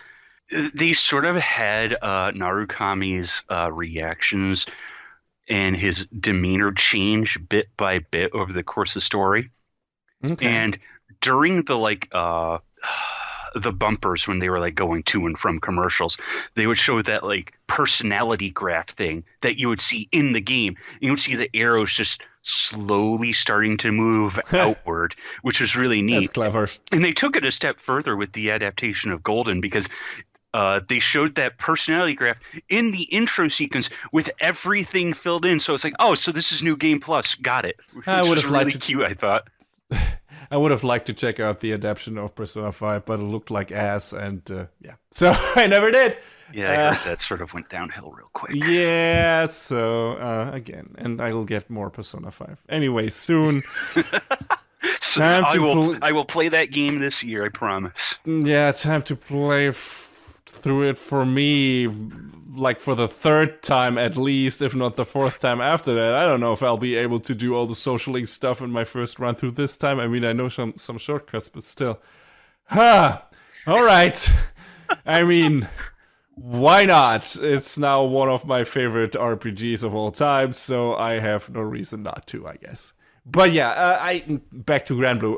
they sort of had Narukami's reactions and his demeanor change bit by bit over the course of the story. okay. And during the the bumpers when they were like going to and from commercials. They would show that like personality graph thing that you would see in the game. You would see the arrows just slowly starting to move outward, which was really That's neat. clever. And they took it a step further with the adaptation of Golden because they showed that personality graph in the intro sequence with everything filled in. So it's like, oh, so this is New Game Plus. Got it. Which I would was have really liked to. cute, I thought. I would have liked to check out the adaptation of Persona 5, but it looked like ass, and yeah. So I never did. Yeah, I heard that sort of went downhill real quick. Yeah, so again, and I will get more Persona 5. Anyway, soon. So I will play that game this year, I promise. Yeah, time to play through it for me, like for the third time at least, if not the fourth time after that. I don't know if I'll be able to do all the social link stuff in my first run through this time. I mean, I know some shortcuts, but still. Ha! All right. I mean, why not? It's now one of my favorite RPGs of all time, so I have no reason not to, I guess. But yeah, back to Granblue.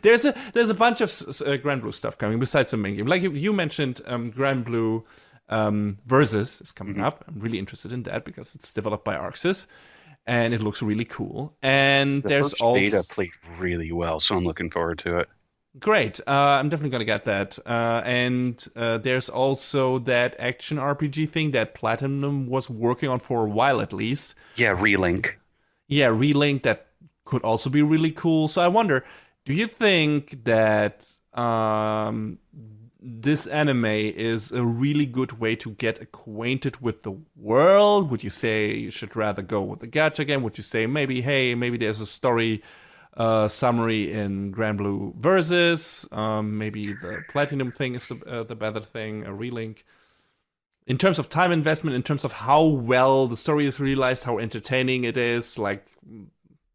There's a bunch of Granblue stuff coming besides the main game. Like you mentioned, Granblue Versus is coming up. I'm really interested in that because it's developed by Arxis, and it looks really cool. And there's also beta played really well, so I'm looking forward to it. Great. I'm definitely gonna get that. And there's also that action RPG thing that Platinum was working on for a while at least. Yeah, Relink. Yeah, Relink, that could also be really cool. So I wonder, do you think that this anime is a really good way to get acquainted with the world? Would you say you should rather go with the gacha game? Would you say maybe there's a story summary in Granblue Versus? Maybe the Platinum thing is the better thing, a Relink? In terms of time investment, in terms of how well the story is realized, how entertaining it is, like,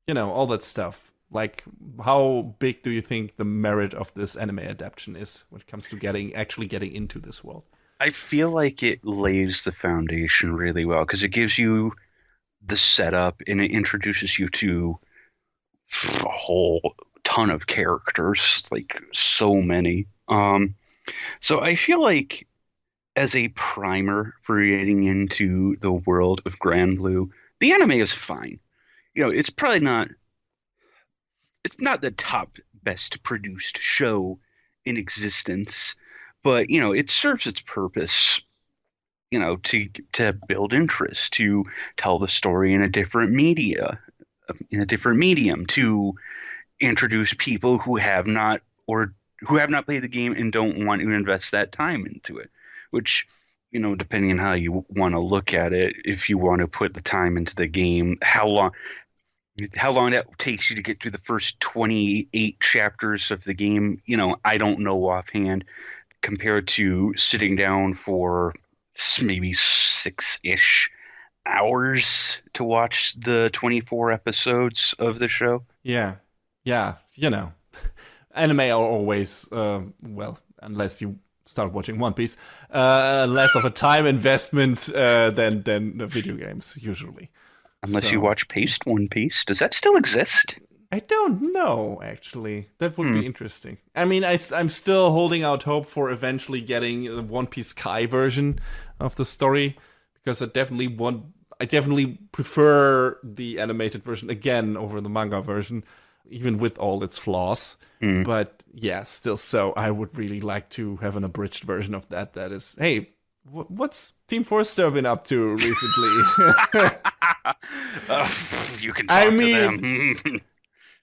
you know, all that stuff. Like, how big do you think the merit of this anime adaptation is when it comes to actually getting into this world? I feel like it lays the foundation really well because it gives you the setup and it introduces you to a whole ton of characters, like so many. So I feel like as a primer for getting into the world of Granblue, the anime is fine. You know, it's not the top best produced show in existence, but you know, it serves its purpose, you know, to build interest, to tell the story in a different medium, to introduce people who have not played the game and don't want to invest that time into it. Which, you know, depending on how you want to look at it, if you want to put the time into the game, how long that takes you to get through the first 28 chapters of the game, you know, I don't know offhand, compared to sitting down for maybe 6-ish hours to watch the 24 episodes of the show. Yeah, you know, anime are always, well, unless you start watching One Piece, less of a time investment than video games usually. Unless you watch Paced One Piece. Does that still exist? I don't know, actually. That would be interesting. I mean, I'm still holding out hope for eventually getting the One Piece Kai version of the story, because I definitely prefer the animated version again over the manga version, even with all its flaws. But yeah, still so, I would really like to have an abridged version of that. That is, hey, what's Team 4-Star been up to recently? You can talk to them.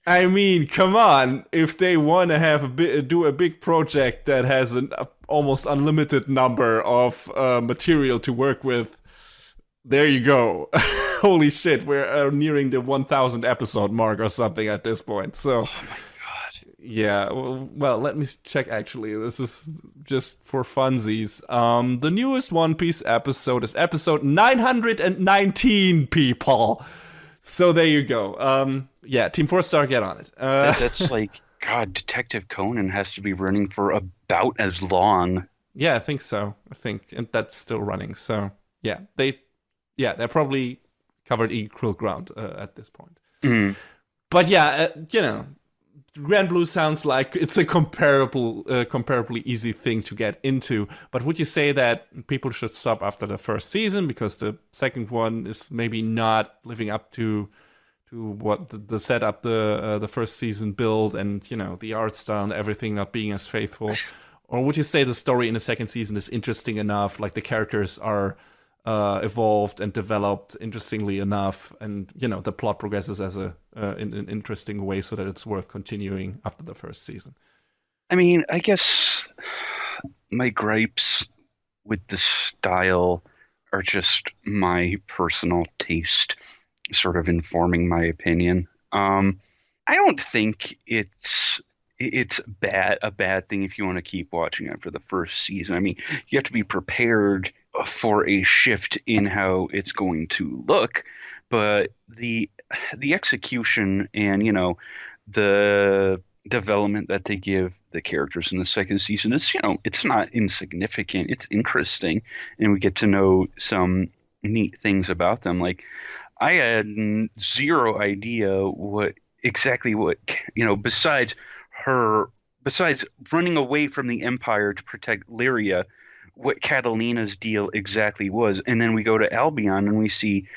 I mean, come on. If they want to do a big project that has an almost unlimited number of material to work with, there you go. Holy shit, we're nearing the 1,000 episode mark or something at this point. So, oh my god. Yeah, well, let me check actually. This is just for funsies. The newest One Piece episode is episode 919, people. So there you go. Yeah, Team 4-Star, get on it. That's like, God, Detective Conan has to be running for about as long. Yeah, I think so. And that's still running. So yeah, they're probably covered equal ground at this point. But yeah, you know, Granblue sounds like it's a comparably easy thing to get into. But would you say that people should stop after the first season because the second one is maybe not living up to what the setup the first season built, and the art style and everything not being as faithful? Or would you say the story in the second season is interesting enough, like the characters are evolved and developed interestingly enough, and the plot progresses as in an interesting way, so that it's worth continuing after the first season? I mean, I guess my gripes with the style are just my personal taste sort of informing my opinion. I don't think it's a bad thing if you want to keep watching after the first season. I mean, you have to be prepared for a shift in how it's going to look, but the execution and the development that they give the characters in the second season is it's not insignificant. It's interesting, and we get to know some neat things about them. Like I had zero idea what her besides running away from the Empire to protect Lyria, what Catalina's deal exactly was. And then we go to Albion and we see,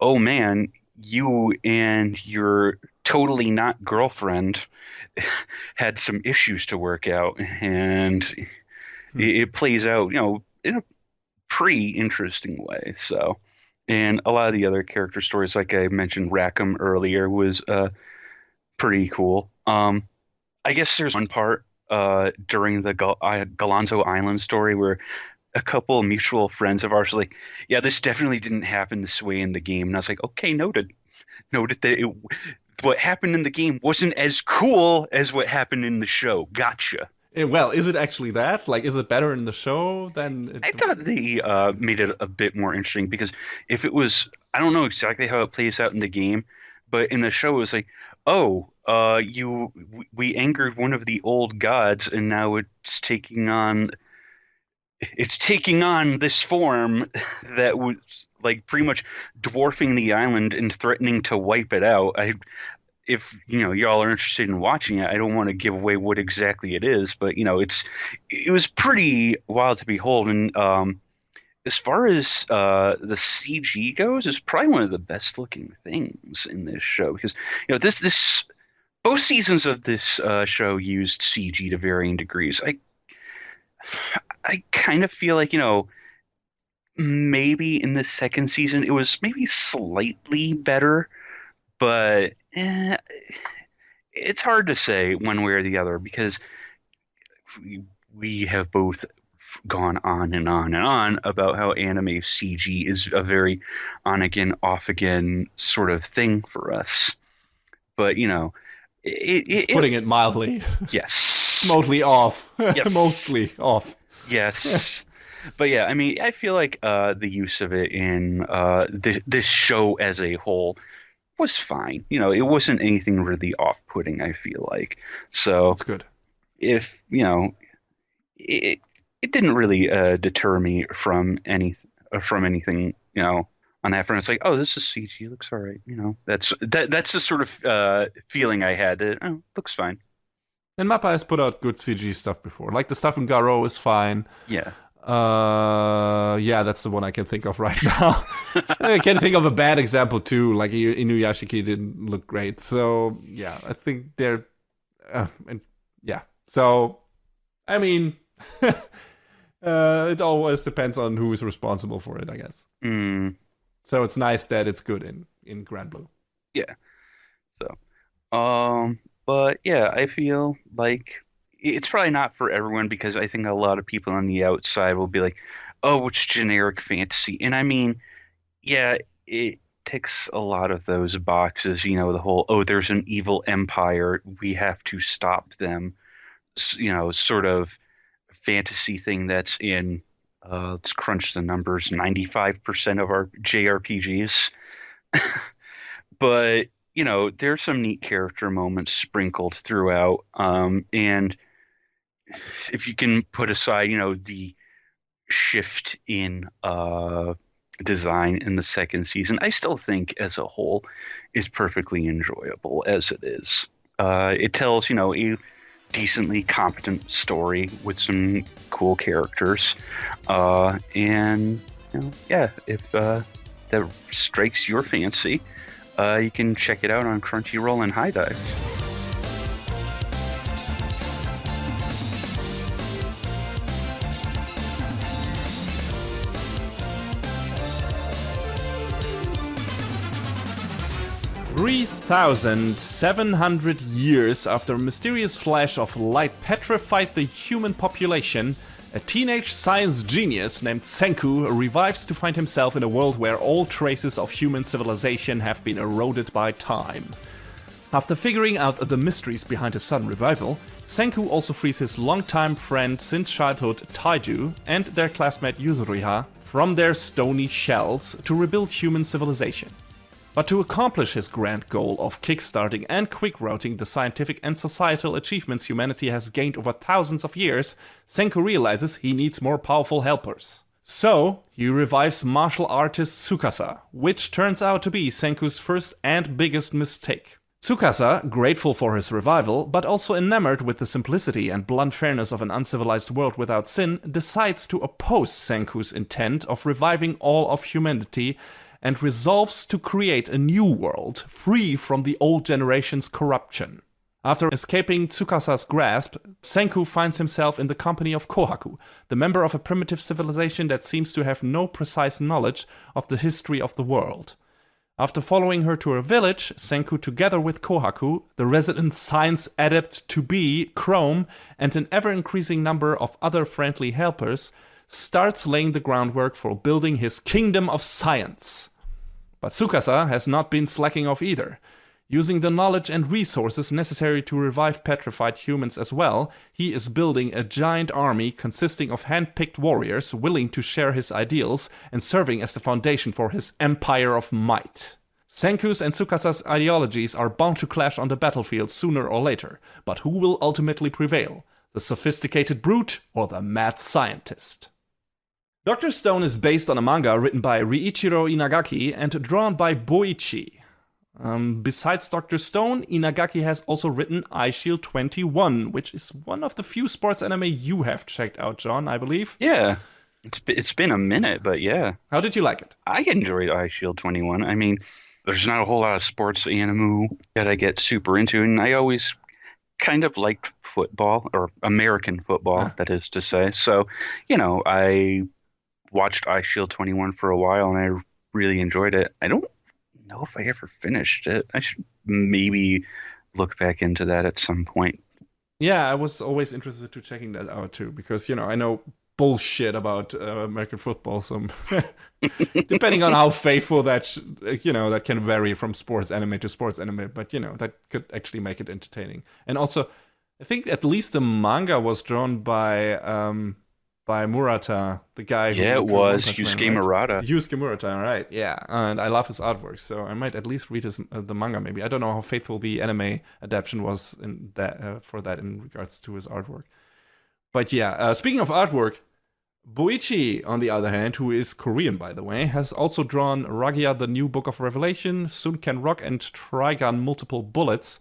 oh man, you and your totally not girlfriend had some issues to work out, and it plays out, in a pretty interesting way. So, and a lot of the other character stories, like I mentioned, Rackham earlier, was pretty cool. I guess there's one part during the Galonzo Island story where a couple of mutual friends of ours were like, "Yeah, this definitely didn't happen this way in the game," and I was like, "Okay, noted. Noted that what happened in the game wasn't as cool as what happened in the show. Gotcha." Well, is it actually that? Like, is it better in the show than I it? thought they made it a bit more interesting because if it was, I don't know exactly how it plays out in the game, but in the show it was like, oh, we angered one of the old gods, and now it's taking on this form that was like pretty much dwarfing the island and threatening to wipe it out. If y'all are interested in watching it, I don't want to give away what exactly it is, but it was pretty wild to behold. And as far as the CG goes, it's probably one of the best looking things in this show because this both seasons of this show used CG to varying degrees. I kind of feel like maybe in the second season it was maybe slightly better, but it's hard to say one way or the other because we have both gone on and on and on about how anime CG is a very on again, off again sort of thing for us. But It's putting it mildly. yes, It's mostly off. yes, Mostly off. yes. But yeah, I mean, I feel like the use of it in this show as a whole was fine. It wasn't anything really off-putting, I feel like. So That's good. if, it didn't really deter me from anything, on that front. It's like, oh, this is CG, looks all right. That's the sort of feeling I had that, oh, looks fine. And Mappa has put out good CG stuff before. Like the stuff in Garo is fine. Yeah. Yeah, that's the one I can think of right now. I can think of a bad example too. Like Inuyashiki didn't look great. So yeah, I think they're, and yeah. So I mean, it always depends on who is responsible for it, I guess. Mm, So it's nice that it's good in Granblue. yeah. So, but yeah, I feel like it's probably not for everyone because I think a lot of people on the outside will be like, "Oh, it's generic fantasy," and I mean, yeah, it ticks a lot of those boxes. The whole, "Oh, there's an evil empire, we have to stop them," sort of fantasy thing that's in. Let's crunch the numbers. 95% of our JRPGs. But there's some neat character moments sprinkled throughout. And if you can put aside, the shift in design in the second season, I still think as a whole is perfectly enjoyable as it is. It tells, a decently competent story with some cool characters. And, yeah, if that strikes your fancy, you can check it out on Crunchyroll and High Dive. "3,700 years after a mysterious flash of light petrified the human population, a teenage science genius named Senku revives to find himself in a world where all traces of human civilization have been eroded by time. After figuring out the mysteries behind his sudden revival, Senku also frees his longtime friend since childhood Taiju and their classmate Yuzuriha from their stony shells to rebuild human civilization. But to accomplish his grand goal of kickstarting and quick-routing the scientific and societal achievements humanity has gained over thousands of years, Senku realizes he needs more powerful helpers. So, he revives martial artist Tsukasa, which turns out to be Senku's first and biggest mistake. Tsukasa, grateful for his revival, but also enamored with the simplicity and blunt fairness of an uncivilized world without sin, decides to oppose Senku's intent of reviving all of humanity and resolves to create a new world, free from the old generation's corruption. After escaping Tsukasa's grasp, Senku finds himself in the company of Kohaku, the member of a primitive civilization that seems to have no precise knowledge of the history of the world. After following her to her village, Senku, together with Kohaku, the resident science adept-to-be, Chrome, and an ever-increasing number of other friendly helpers, starts laying the groundwork for building his kingdom of science. But Tsukasa has not been slacking off either. Using the knowledge and resources necessary to revive petrified humans as well, he is building a giant army consisting of hand-picked warriors willing to share his ideals and serving as the foundation for his empire of might. Senku's and Tsukasa's ideologies are bound to clash on the battlefield sooner or later, but who will ultimately prevail? The sophisticated brute or the mad scientist? Dr. Stone is based on a manga written by Riichiro Inagaki and drawn by Boichi. Besides Dr. Stone, Inagaki has also written iShield 21, which is one of the few sports anime you have checked out, John, I believe. Yeah, it's been a minute, but yeah. How did you like it? I enjoyed iShield 21. I mean, there's not a whole lot of sports anime that I get super into, and I always kind of liked football, or American football, that is to say. So, I watched iShield 21 for a while, and I really enjoyed it. I don't know if I ever finished it. I should maybe look back into that at some point. Yeah, I was always interested to checking that out too, because, I know bullshit about American football, so depending on how faithful that, that can vary from sports anime to sports anime, but, that could actually make it entertaining. And also, I think at least the manga was drawn by Murata, the guy who... Yeah, it was Yusuke Murata. Yusuke Murata, right, yeah. And I love his artwork, so I might at least read the manga maybe. I don't know how faithful the anime adaptation was in that for that in regards to his artwork. But yeah, speaking of artwork, Boichi, on the other hand, who is Korean, by the way, has also drawn Ragia, the New Book of Revelation, Sunken Rock, and Trigun Multiple Bullets.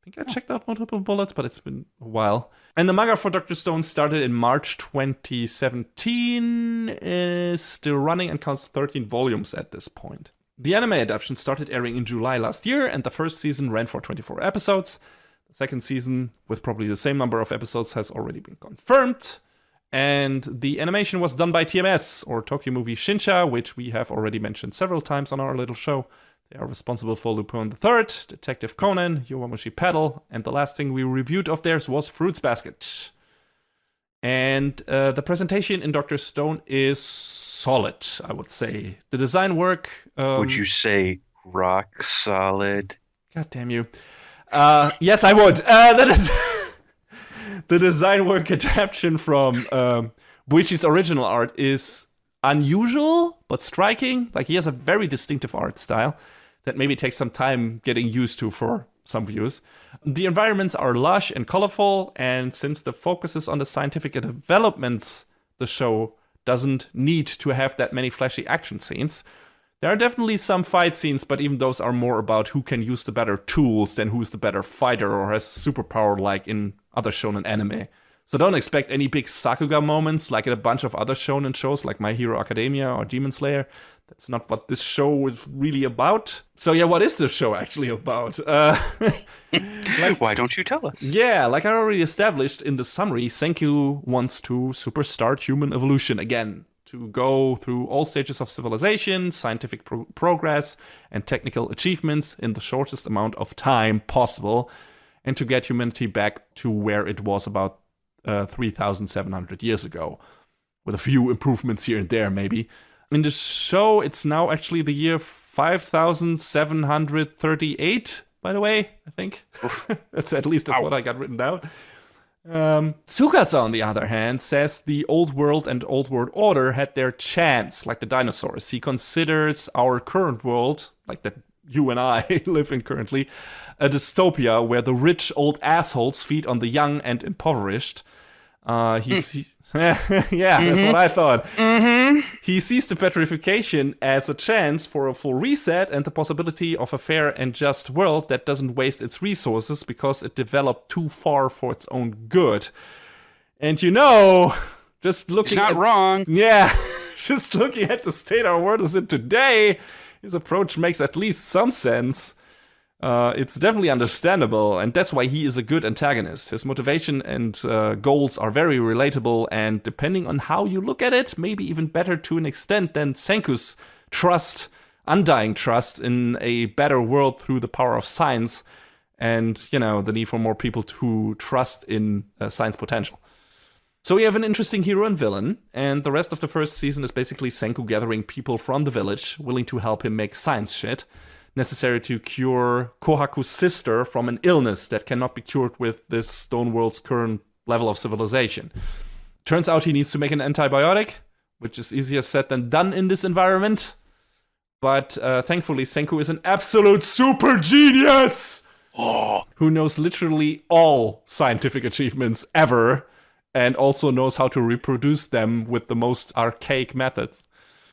I think I checked out Multiple Bullets, but it's been a while. And the manga for Dr. Stone started in March 2017, is still running and counts 13 volumes at this point. The anime adaptation started airing in July last year, and the first season ran for 24 episodes. The second season, with probably the same number of episodes, has already been confirmed. And the animation was done by TMS, or Tokyo Movie Shinsha, which we have already mentioned several times on our little show. They are responsible for Lupin III, Detective Conan, Yowamushi Paddle, and the last thing we reviewed of theirs was Fruits Basket. And the presentation in Dr. Stone is solid, I would say. The design work... would you say rock solid? God damn you. Yes, I would. The design work adaptation from Boichi's original art is unusual, but striking. Like, he has a very distinctive art style that maybe takes some time getting used to for some viewers. The environments are lush and colorful, and since the focus is on the scientific developments, the show doesn't need to have that many flashy action scenes. There are definitely some fight scenes, but even those are more about who can use the better tools than who's the better fighter or has superpower like in other shonen anime. So don't expect any big Sakuga moments like in a bunch of other shonen shows like My Hero Academia or Demon Slayer. That's not what this show is really about. So yeah, what is this show actually about? Why don't you tell us? Yeah, like I already established in the summary, Senku wants to superstart human evolution again. To go through all stages of civilization, scientific progress, and technical achievements in the shortest amount of time possible, and to get humanity back to where it was about 3,700 years ago, with a few improvements here and there, maybe. In the show, it's now actually the year 5,738, by the way, I think. That's what I got written down. Tsukasa, on the other hand, says the old world and old world order had their chance, like the dinosaurs. He considers our current world, like that you and I live in currently, a dystopia where the rich old assholes feed on the young and impoverished. Yeah, that's what I thought. He sees the petrification as a chance for a full reset and the possibility of a fair and just world that doesn't waste its resources because it developed too far for its own good. And just looking He's not wrong. Yeah, just looking at the state our world is in today, his approach makes at least some sense. It's definitely understandable, and that's why he is a good antagonist. His motivation and goals are very relatable, and depending on how you look at it, maybe even better to an extent than Senku's undying trust in a better world through the power of science, and, the need for more people to trust in science potential. So we have an interesting hero and villain, and the rest of the first season is basically Senku gathering people from the village, willing to help him make science shit, necessary to cure Kohaku's sister from an illness that cannot be cured with this stone world's current level of civilization. Turns out he needs to make an antibiotic, which is easier said than done in this environment. But thankfully, Senku is an absolute super genius who knows literally all scientific achievements ever and also knows how to reproduce them with the most archaic methods.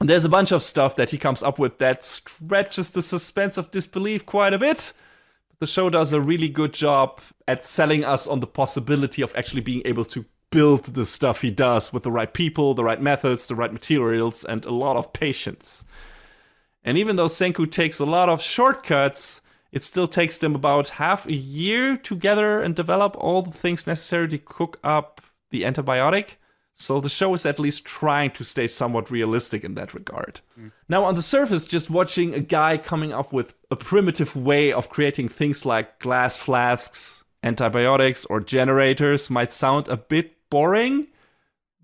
There's a bunch of stuff that he comes up with that stretches the suspense of disbelief quite a bit. The show does a really good job at selling us on the possibility of actually being able to build the stuff he does with the right people, the right methods, the right materials, and a lot of patience. And even though Senku takes a lot of shortcuts, it still takes them about half a year to gather and develop all the things necessary to cook up the antibiotic. So the show is at least trying to stay somewhat realistic in that regard. Now, on the surface, just watching a guy coming up with a primitive way of creating things like glass flasks, antibiotics, or generators might sound a bit boring,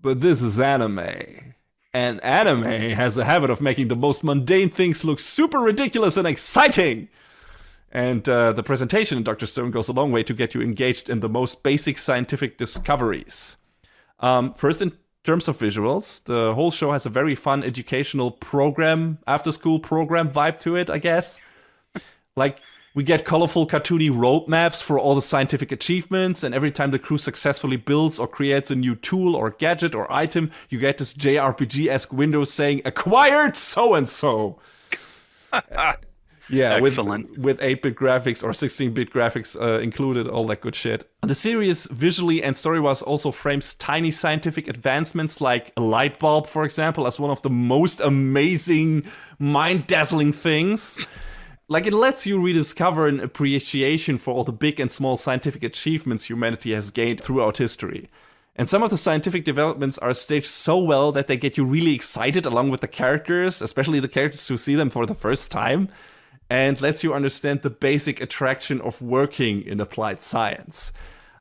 but this is anime. And anime has a habit of making the most mundane things look super ridiculous and exciting. And the presentation in Dr. Stone goes a long way to get you engaged in the most basic scientific discoveries. First, in terms of visuals, the whole show has a very fun educational program, after-school program vibe to it, I guess. Like, we get colorful, cartoony roadmaps for all the scientific achievements, and every time the crew successfully builds or creates a new tool or gadget or item, you get this JRPG-esque window saying, acquired so-and-so. Yeah, excellent. With 8-bit graphics or 16-bit graphics included, all that good shit. The series visually and story-wise also frames tiny scientific advancements like a light bulb, for example, as one of the most amazing, mind-dazzling things. Like, it lets you rediscover an appreciation for all the big and small scientific achievements humanity has gained throughout history. And some of the scientific developments are staged so well that they get you really excited along with the characters, especially the characters who see them for the first time, and lets you understand the basic attraction of working in applied science.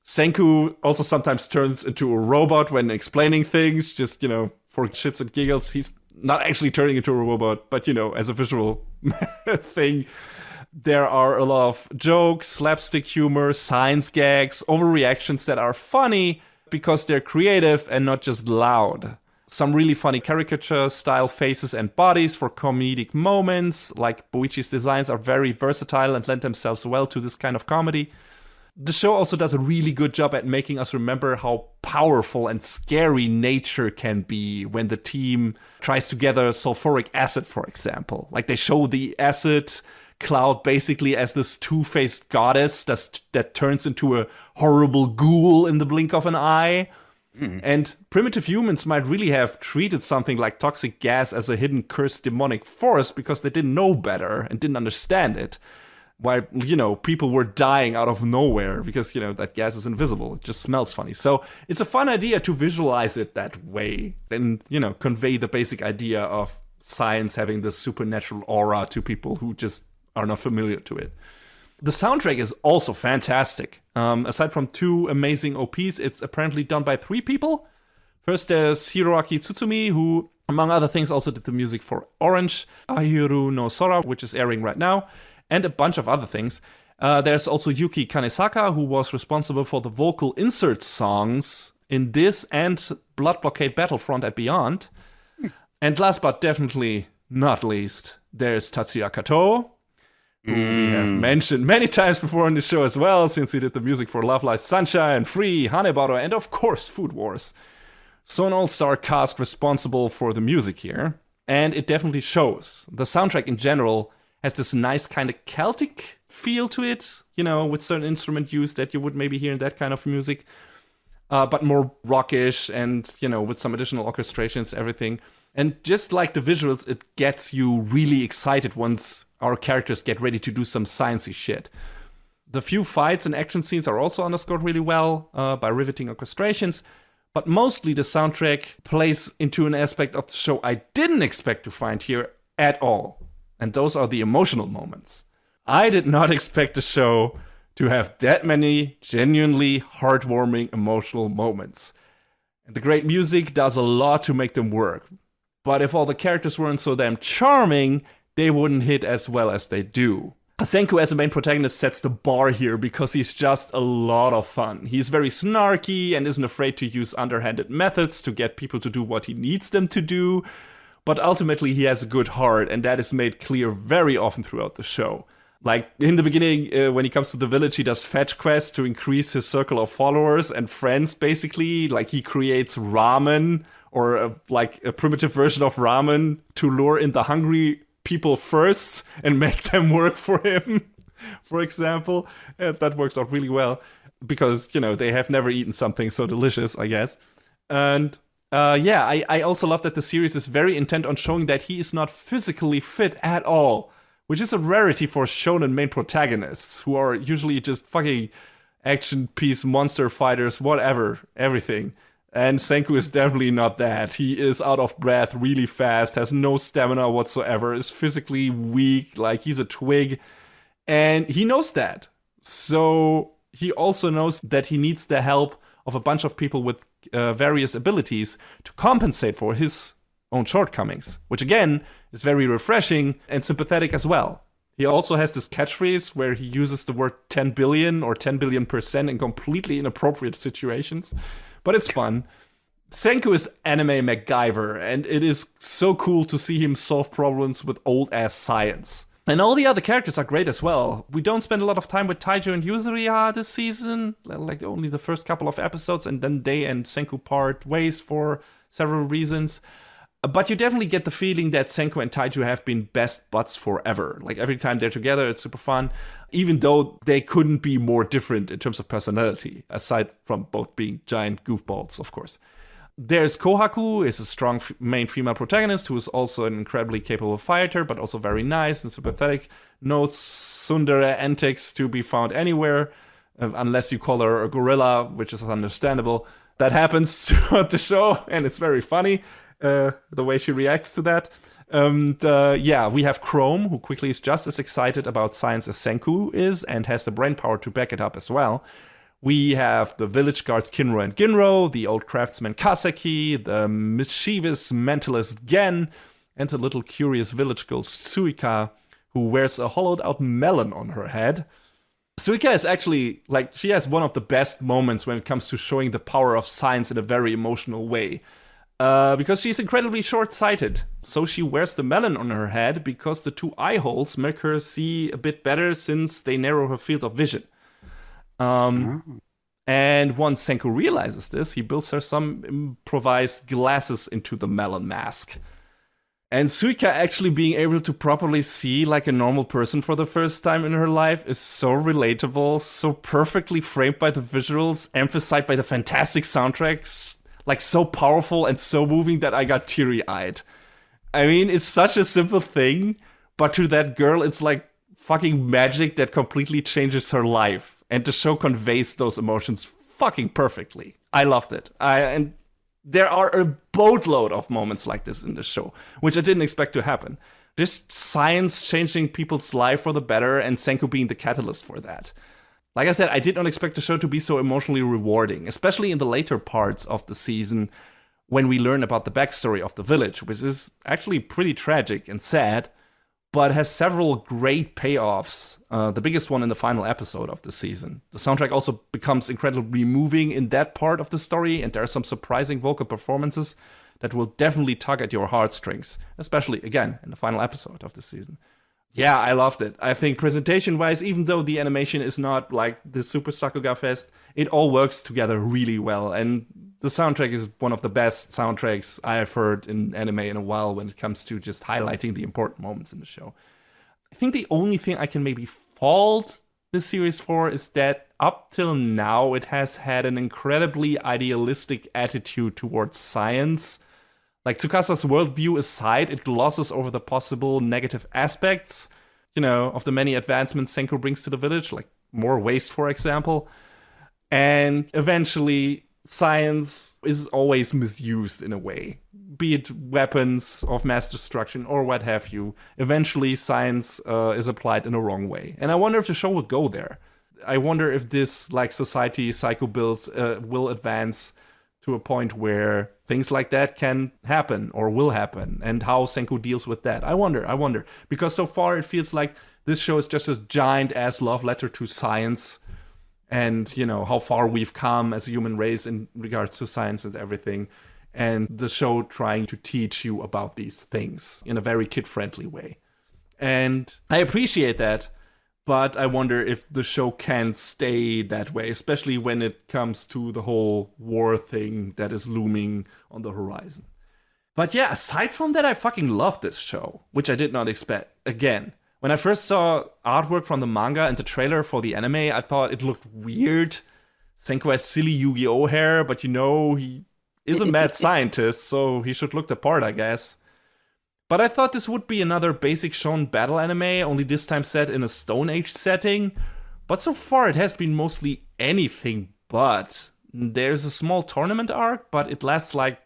Senku also sometimes turns into a robot when explaining things, just, for shits and giggles. He's not actually turning into a robot, but, as a visual thing. There are a lot of jokes, slapstick humor, science gags, overreactions that are funny because they're creative and not just loud. Some really funny caricature-style faces and bodies for comedic moments, like Boichi's designs are very versatile and lend themselves well to this kind of comedy. The show also does a really good job at making us remember how powerful and scary nature can be when the team tries to gather sulfuric acid, for example. Like, they show the acid cloud basically as this two-faced goddess that turns into a horrible ghoul in the blink of an eye. And primitive humans might really have treated something like toxic gas as a hidden cursed demonic force because they didn't know better and didn't understand it. While, people were dying out of nowhere because, that gas is invisible. It just smells funny. So it's a fun idea to visualize it that way and, convey the basic idea of science having this supernatural aura to people who just are not familiar to it. The soundtrack is also fantastic. Aside from 2 amazing OPs, it's apparently done by 3 people. First, there's Hiroaki Tsutsumi, who, among other things, also did the music for Orange, Ahiru no Sora, which is airing right now, and a bunch of other things. There's also Yuki Kanesaka, who was responsible for the vocal insert songs in this and Blood Blockade Battlefront and Beyond. And last but definitely not least, there's Tatsuya Kato, who we have mentioned many times before on the show as well, since he did the music for Love Lies Sunshine, Free, Hanebaro, and of course Food Wars. So an all-star cast responsible for the music here, and it definitely shows. The soundtrack in general has this nice kind of Celtic feel to it, with certain instrument use that you would maybe hear in that kind of music, but more rockish and, with some additional orchestrations, everything. And just like the visuals, it gets you really excited once our characters get ready to do some sciencey shit. The few fights and action scenes are also underscored really well by riveting orchestrations, but mostly the soundtrack plays into an aspect of the show I didn't expect to find here at all. And those are the emotional moments. I did not expect the show to have that many genuinely heartwarming emotional moments. And the great music does a lot to make them work. But if all the characters weren't so damn charming, they wouldn't hit as well as they do. Senku as a main protagonist sets the bar here because he's just a lot of fun. He's very snarky and isn't afraid to use underhanded methods to get people to do what he needs them to do. But ultimately he has a good heart, and that is made clear very often throughout the show. Like, in the beginning, when he comes to the village, he does fetch quests to increase his circle of followers and friends, basically. Like, he creates ramen, or a primitive version of ramen, to lure in the hungry people first and make them work for him, for example. That works out really well, because, they have never eaten something so delicious, I guess. And I also love that the series is very intent on showing that he is not physically fit at all, which is a rarity for shonen main protagonists, who are usually just fucking action piece monster fighters, whatever, everything. And Senku is definitely not that. He is out of breath really fast, has no stamina whatsoever, is physically weak, like he's a twig. And he knows that. So he also knows that he needs the help of a bunch of people with various abilities to compensate for his own shortcomings, which again is very refreshing and sympathetic as well. He also has this catchphrase where he uses the word 10 billion or 10 billion% in completely inappropriate situations, but it's fun. Senku is anime MacGyver, and it is so cool to see him solve problems with old-ass science. And all the other characters are great as well. We don't spend a lot of time with Taijo and Yuzuriha this season, like only the first couple of episodes, and then they and Senku part ways for several reasons. But you definitely get the feeling that Senku and Taijo have been best buds forever. Like, every time they're together, it's super fun, even though they couldn't be more different in terms of personality, aside from both being giant goofballs, of course. There's Kohaku, is a strong main female protagonist who is also an incredibly capable fighter, but also very nice and sympathetic. No tsundere antics to be found anywhere, unless you call her a gorilla, which is understandable. That happens throughout the show, and it's very funny, the way she reacts to that. We have Chrome, who quickly is just as excited about science as Senku is, and has the brainpower to back it up as well. We have the village guards Kinro and Ginro, the old craftsman Kaseki, the mischievous mentalist Gen, and the little curious village girl Suika, who wears a hollowed out melon on her head. Suika is actually, she has one of the best moments when it comes to showing the power of science in a very emotional way. Because she's incredibly short-sighted. So she wears the melon on her head because the two eye holes make her see a bit better since they narrow her field of vision. Oh. And once Senku realizes this, he builds her some improvised glasses into the melon mask. And Suika actually being able to properly see like a normal person for the first time in her life is so relatable, so perfectly framed by the visuals, emphasized by the fantastic soundtracks, like so powerful and so moving that I got teary-eyed. I mean, it's such a simple thing, but to that girl, it's like fucking magic that completely changes her life. And the show conveys those emotions fucking perfectly. I loved it. And there are a boatload of moments like this in the show, which I didn't expect to happen. Just science changing people's life for the better, and Senku being the catalyst for that. Like I said, I did not expect the show to be so emotionally rewarding, especially in the later parts of the season when we learn about the backstory of the village, which is actually pretty tragic and sad, but has several great payoffs. The biggest one in the final episode of the season. The soundtrack also becomes incredibly moving in that part of the story, and there are some surprising vocal performances that will definitely tug at your heartstrings, especially, again, in the final episode of the season. Yeah, I loved it. I think presentation-wise, even though the animation is not like the Super Sakuga Fest, it all works together really well, and the soundtrack is one of the best soundtracks I have heard in anime in a while when it comes to just highlighting the important moments in the show. I think the only thing I can maybe fault this series for is that up till now it has had an incredibly idealistic attitude towards science. Like, Tsukasa's worldview aside, it glosses over the possible negative aspects, of the many advancements Senku brings to the village, like more waste, for example. And eventually, science is always misused in a way, be it weapons of mass destruction or what have you. Eventually, science is applied in a wrong way. And I wonder if the show will go there. I wonder if this, like, society psycho builds will advance to a point where things like that can happen or will happen, and how Senku deals with that. I wonder. Because so far it feels like this show is just a giant-ass love letter to science, and, how far we've come as a human race in regards to science and everything. And the show trying to teach you about these things in a very kid-friendly way. And I appreciate that, but I wonder if the show can stay that way, especially when it comes to the whole war thing that is looming on the horizon. But yeah, aside from that, I fucking love this show, which I did not expect. Again, when I first saw artwork from the manga and the trailer for the anime, I thought it looked weird. Senku has silly Yu-Gi-Oh hair, but he is a mad scientist, so he should look the part, I guess. But I thought this would be another basic shonen battle anime, only this time set in a Stone Age setting. But so far it has been mostly anything but. There's a small tournament arc, but it lasts like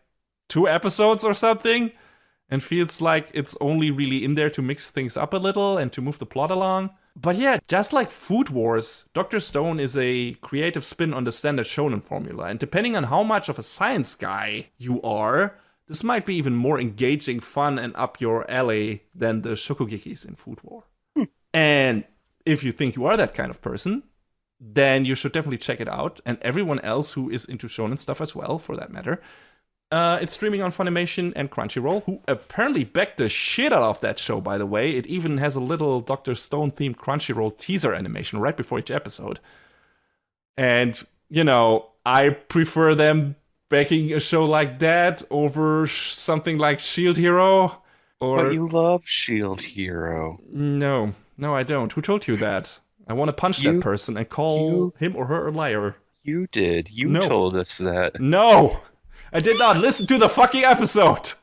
2 episodes or something, and feels like it's only really in there to mix things up a little and to move the plot along. But yeah, just like Food Wars, Dr. Stone is a creative spin on the standard shonen formula, and depending on how much of a science guy you are, this might be even more engaging, fun, and up your alley than the Shokugekis in Food War. And if you think you are that kind of person, then you should definitely check it out. And everyone else who is into shonen stuff as well, for that matter. It's streaming on Funimation and Crunchyroll, who apparently backed the shit out of that show, by the way. It even has a little Dr. Stone-themed Crunchyroll teaser animation right before each episode. And, I prefer them backing a show like that over something like Shield Hero. But you love Shield Hero. No, I don't. Who told you that? I want to punch that person and call him or her a liar. You did. You told us that. No! I did not listen to the fucking episode!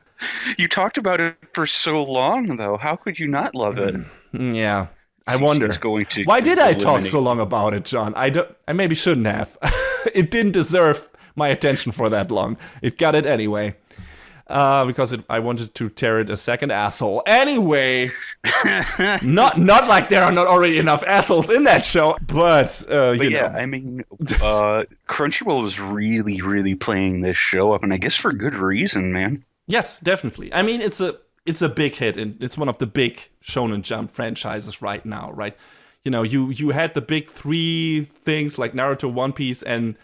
You talked about it for so long, though. How could you not love it? Yeah. I wonder. Why did I talk so long about it, John? I maybe shouldn't have. It didn't deserve my attention for that long. It got it anyway. Because I wanted to tear it a second asshole. Anyway, not like there are not already enough assholes in that show, but you know. I mean, Crunchyroll was really, really playing this show up, and I guess for good reason, man. Yes, definitely. I mean, it's a big hit, and it's one of the big Shonen Jump franchises right now, right? You had the big 3 things like Naruto, One Piece, and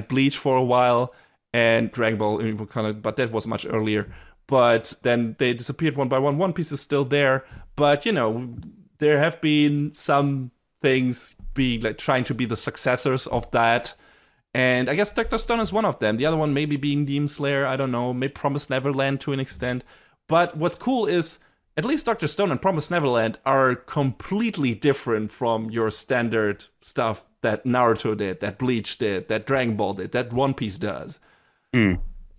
Bleach for a while, and Dragon Ball, but that was much earlier. But then they disappeared one by one. One Piece is still there, but there have been some things be like trying to be the successors of that. And I guess Dr. Stone is one of them. The other one maybe being Demon Slayer, I don't know, maybe Promised Neverland to an extent. But what's cool is at least Dr. Stone and Promised Neverland are completely different from your standard stuff that Naruto did, that Bleach did, that Dragon Ball did, that One Piece does.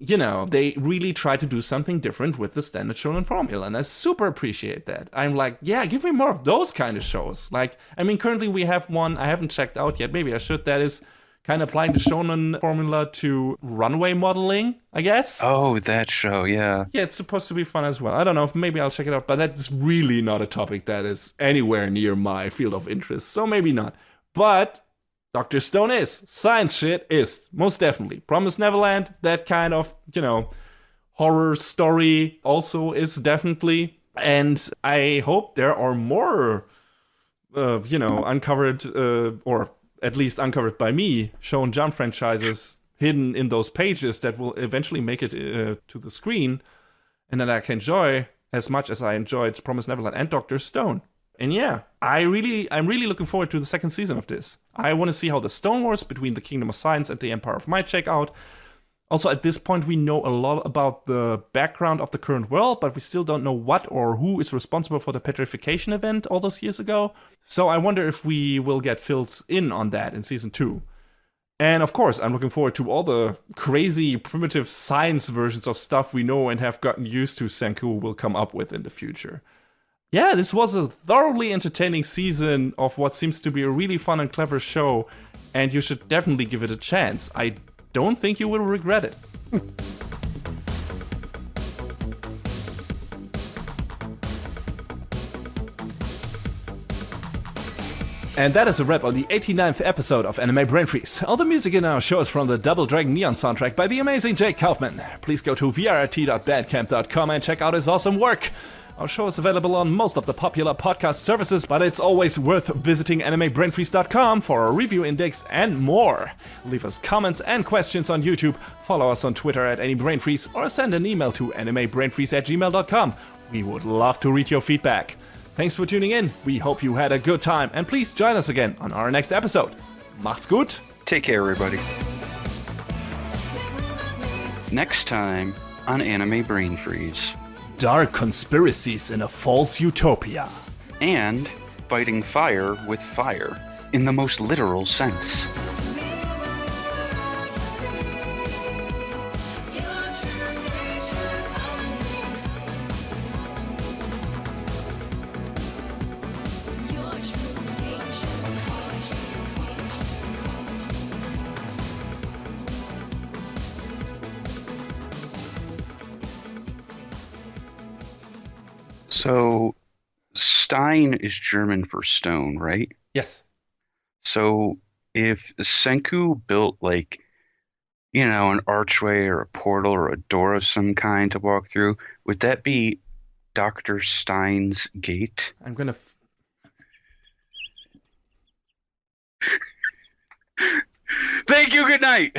You know, they really try to do something different with the standard shonen formula, and I super appreciate that. I'm like, yeah, give me more of those kind of shows. Like, I mean, currently we have one I haven't checked out yet, maybe I should, that is kind of applying the shonen formula to runway modeling, I guess. Oh, that show, yeah. Yeah, it's supposed to be fun as well. I don't know, if maybe I'll check it out, but that's really not a topic that is anywhere near my field of interest, so maybe not. But Dr. Stone is. Science shit is. Most definitely. Promised Neverland, that kind of, you know, horror story also is definitely. And I hope there are more, you know, uncovered, or at least uncovered by me, Shonen Jump franchises hidden in those pages that will eventually make it to the screen. And that I can enjoy as much as I enjoyed Promised Neverland and Dr. Stone. And yeah, I'm really looking forward to the second season of this. I want to see how the Stone Wars between the Kingdom of Science and the Empire of Might check out. Also, at this point, we know a lot about the background of the current world, but we still don't know what or who is responsible for the petrification event all those years ago. So I wonder if we will get filled in on that in season 2. And of course, I'm looking forward to all the crazy, primitive science versions of stuff we know and have gotten used to Senku will come up with in the future. Yeah, this was a thoroughly entertaining season of what seems to be a really fun and clever show, and you should definitely give it a chance. I don't think you will regret it. And that is a wrap on the 89th episode of Anime Brain Freeze. All the music in our show is from the Double Dragon Neon soundtrack by the amazing Jake Kaufman. Please go to vrt.bandcamp.com and check out his awesome work. Our show is available on most of the popular podcast services, but it's always worth visiting animebrainfreeze.com for a review index and more. Leave us comments and questions on YouTube, follow us on Twitter at AnyBrainFreeze, or send an email to animebrainfreeze@gmail.com. We would love to read your feedback. Thanks for tuning in. We hope you had a good time, and please join us again on our next episode. Macht's gut. Take care, everybody. Next time on Anime Brain Freeze. Dark conspiracies in a false utopia. And fighting fire with fire, in the most literal sense. So, Stein is German for stone, right? Yes. So, if Senku built, like, you know, an archway or a portal or a door of some kind to walk through, would that be Dr. Stein's gate? I'm gonna... Thank you, good night!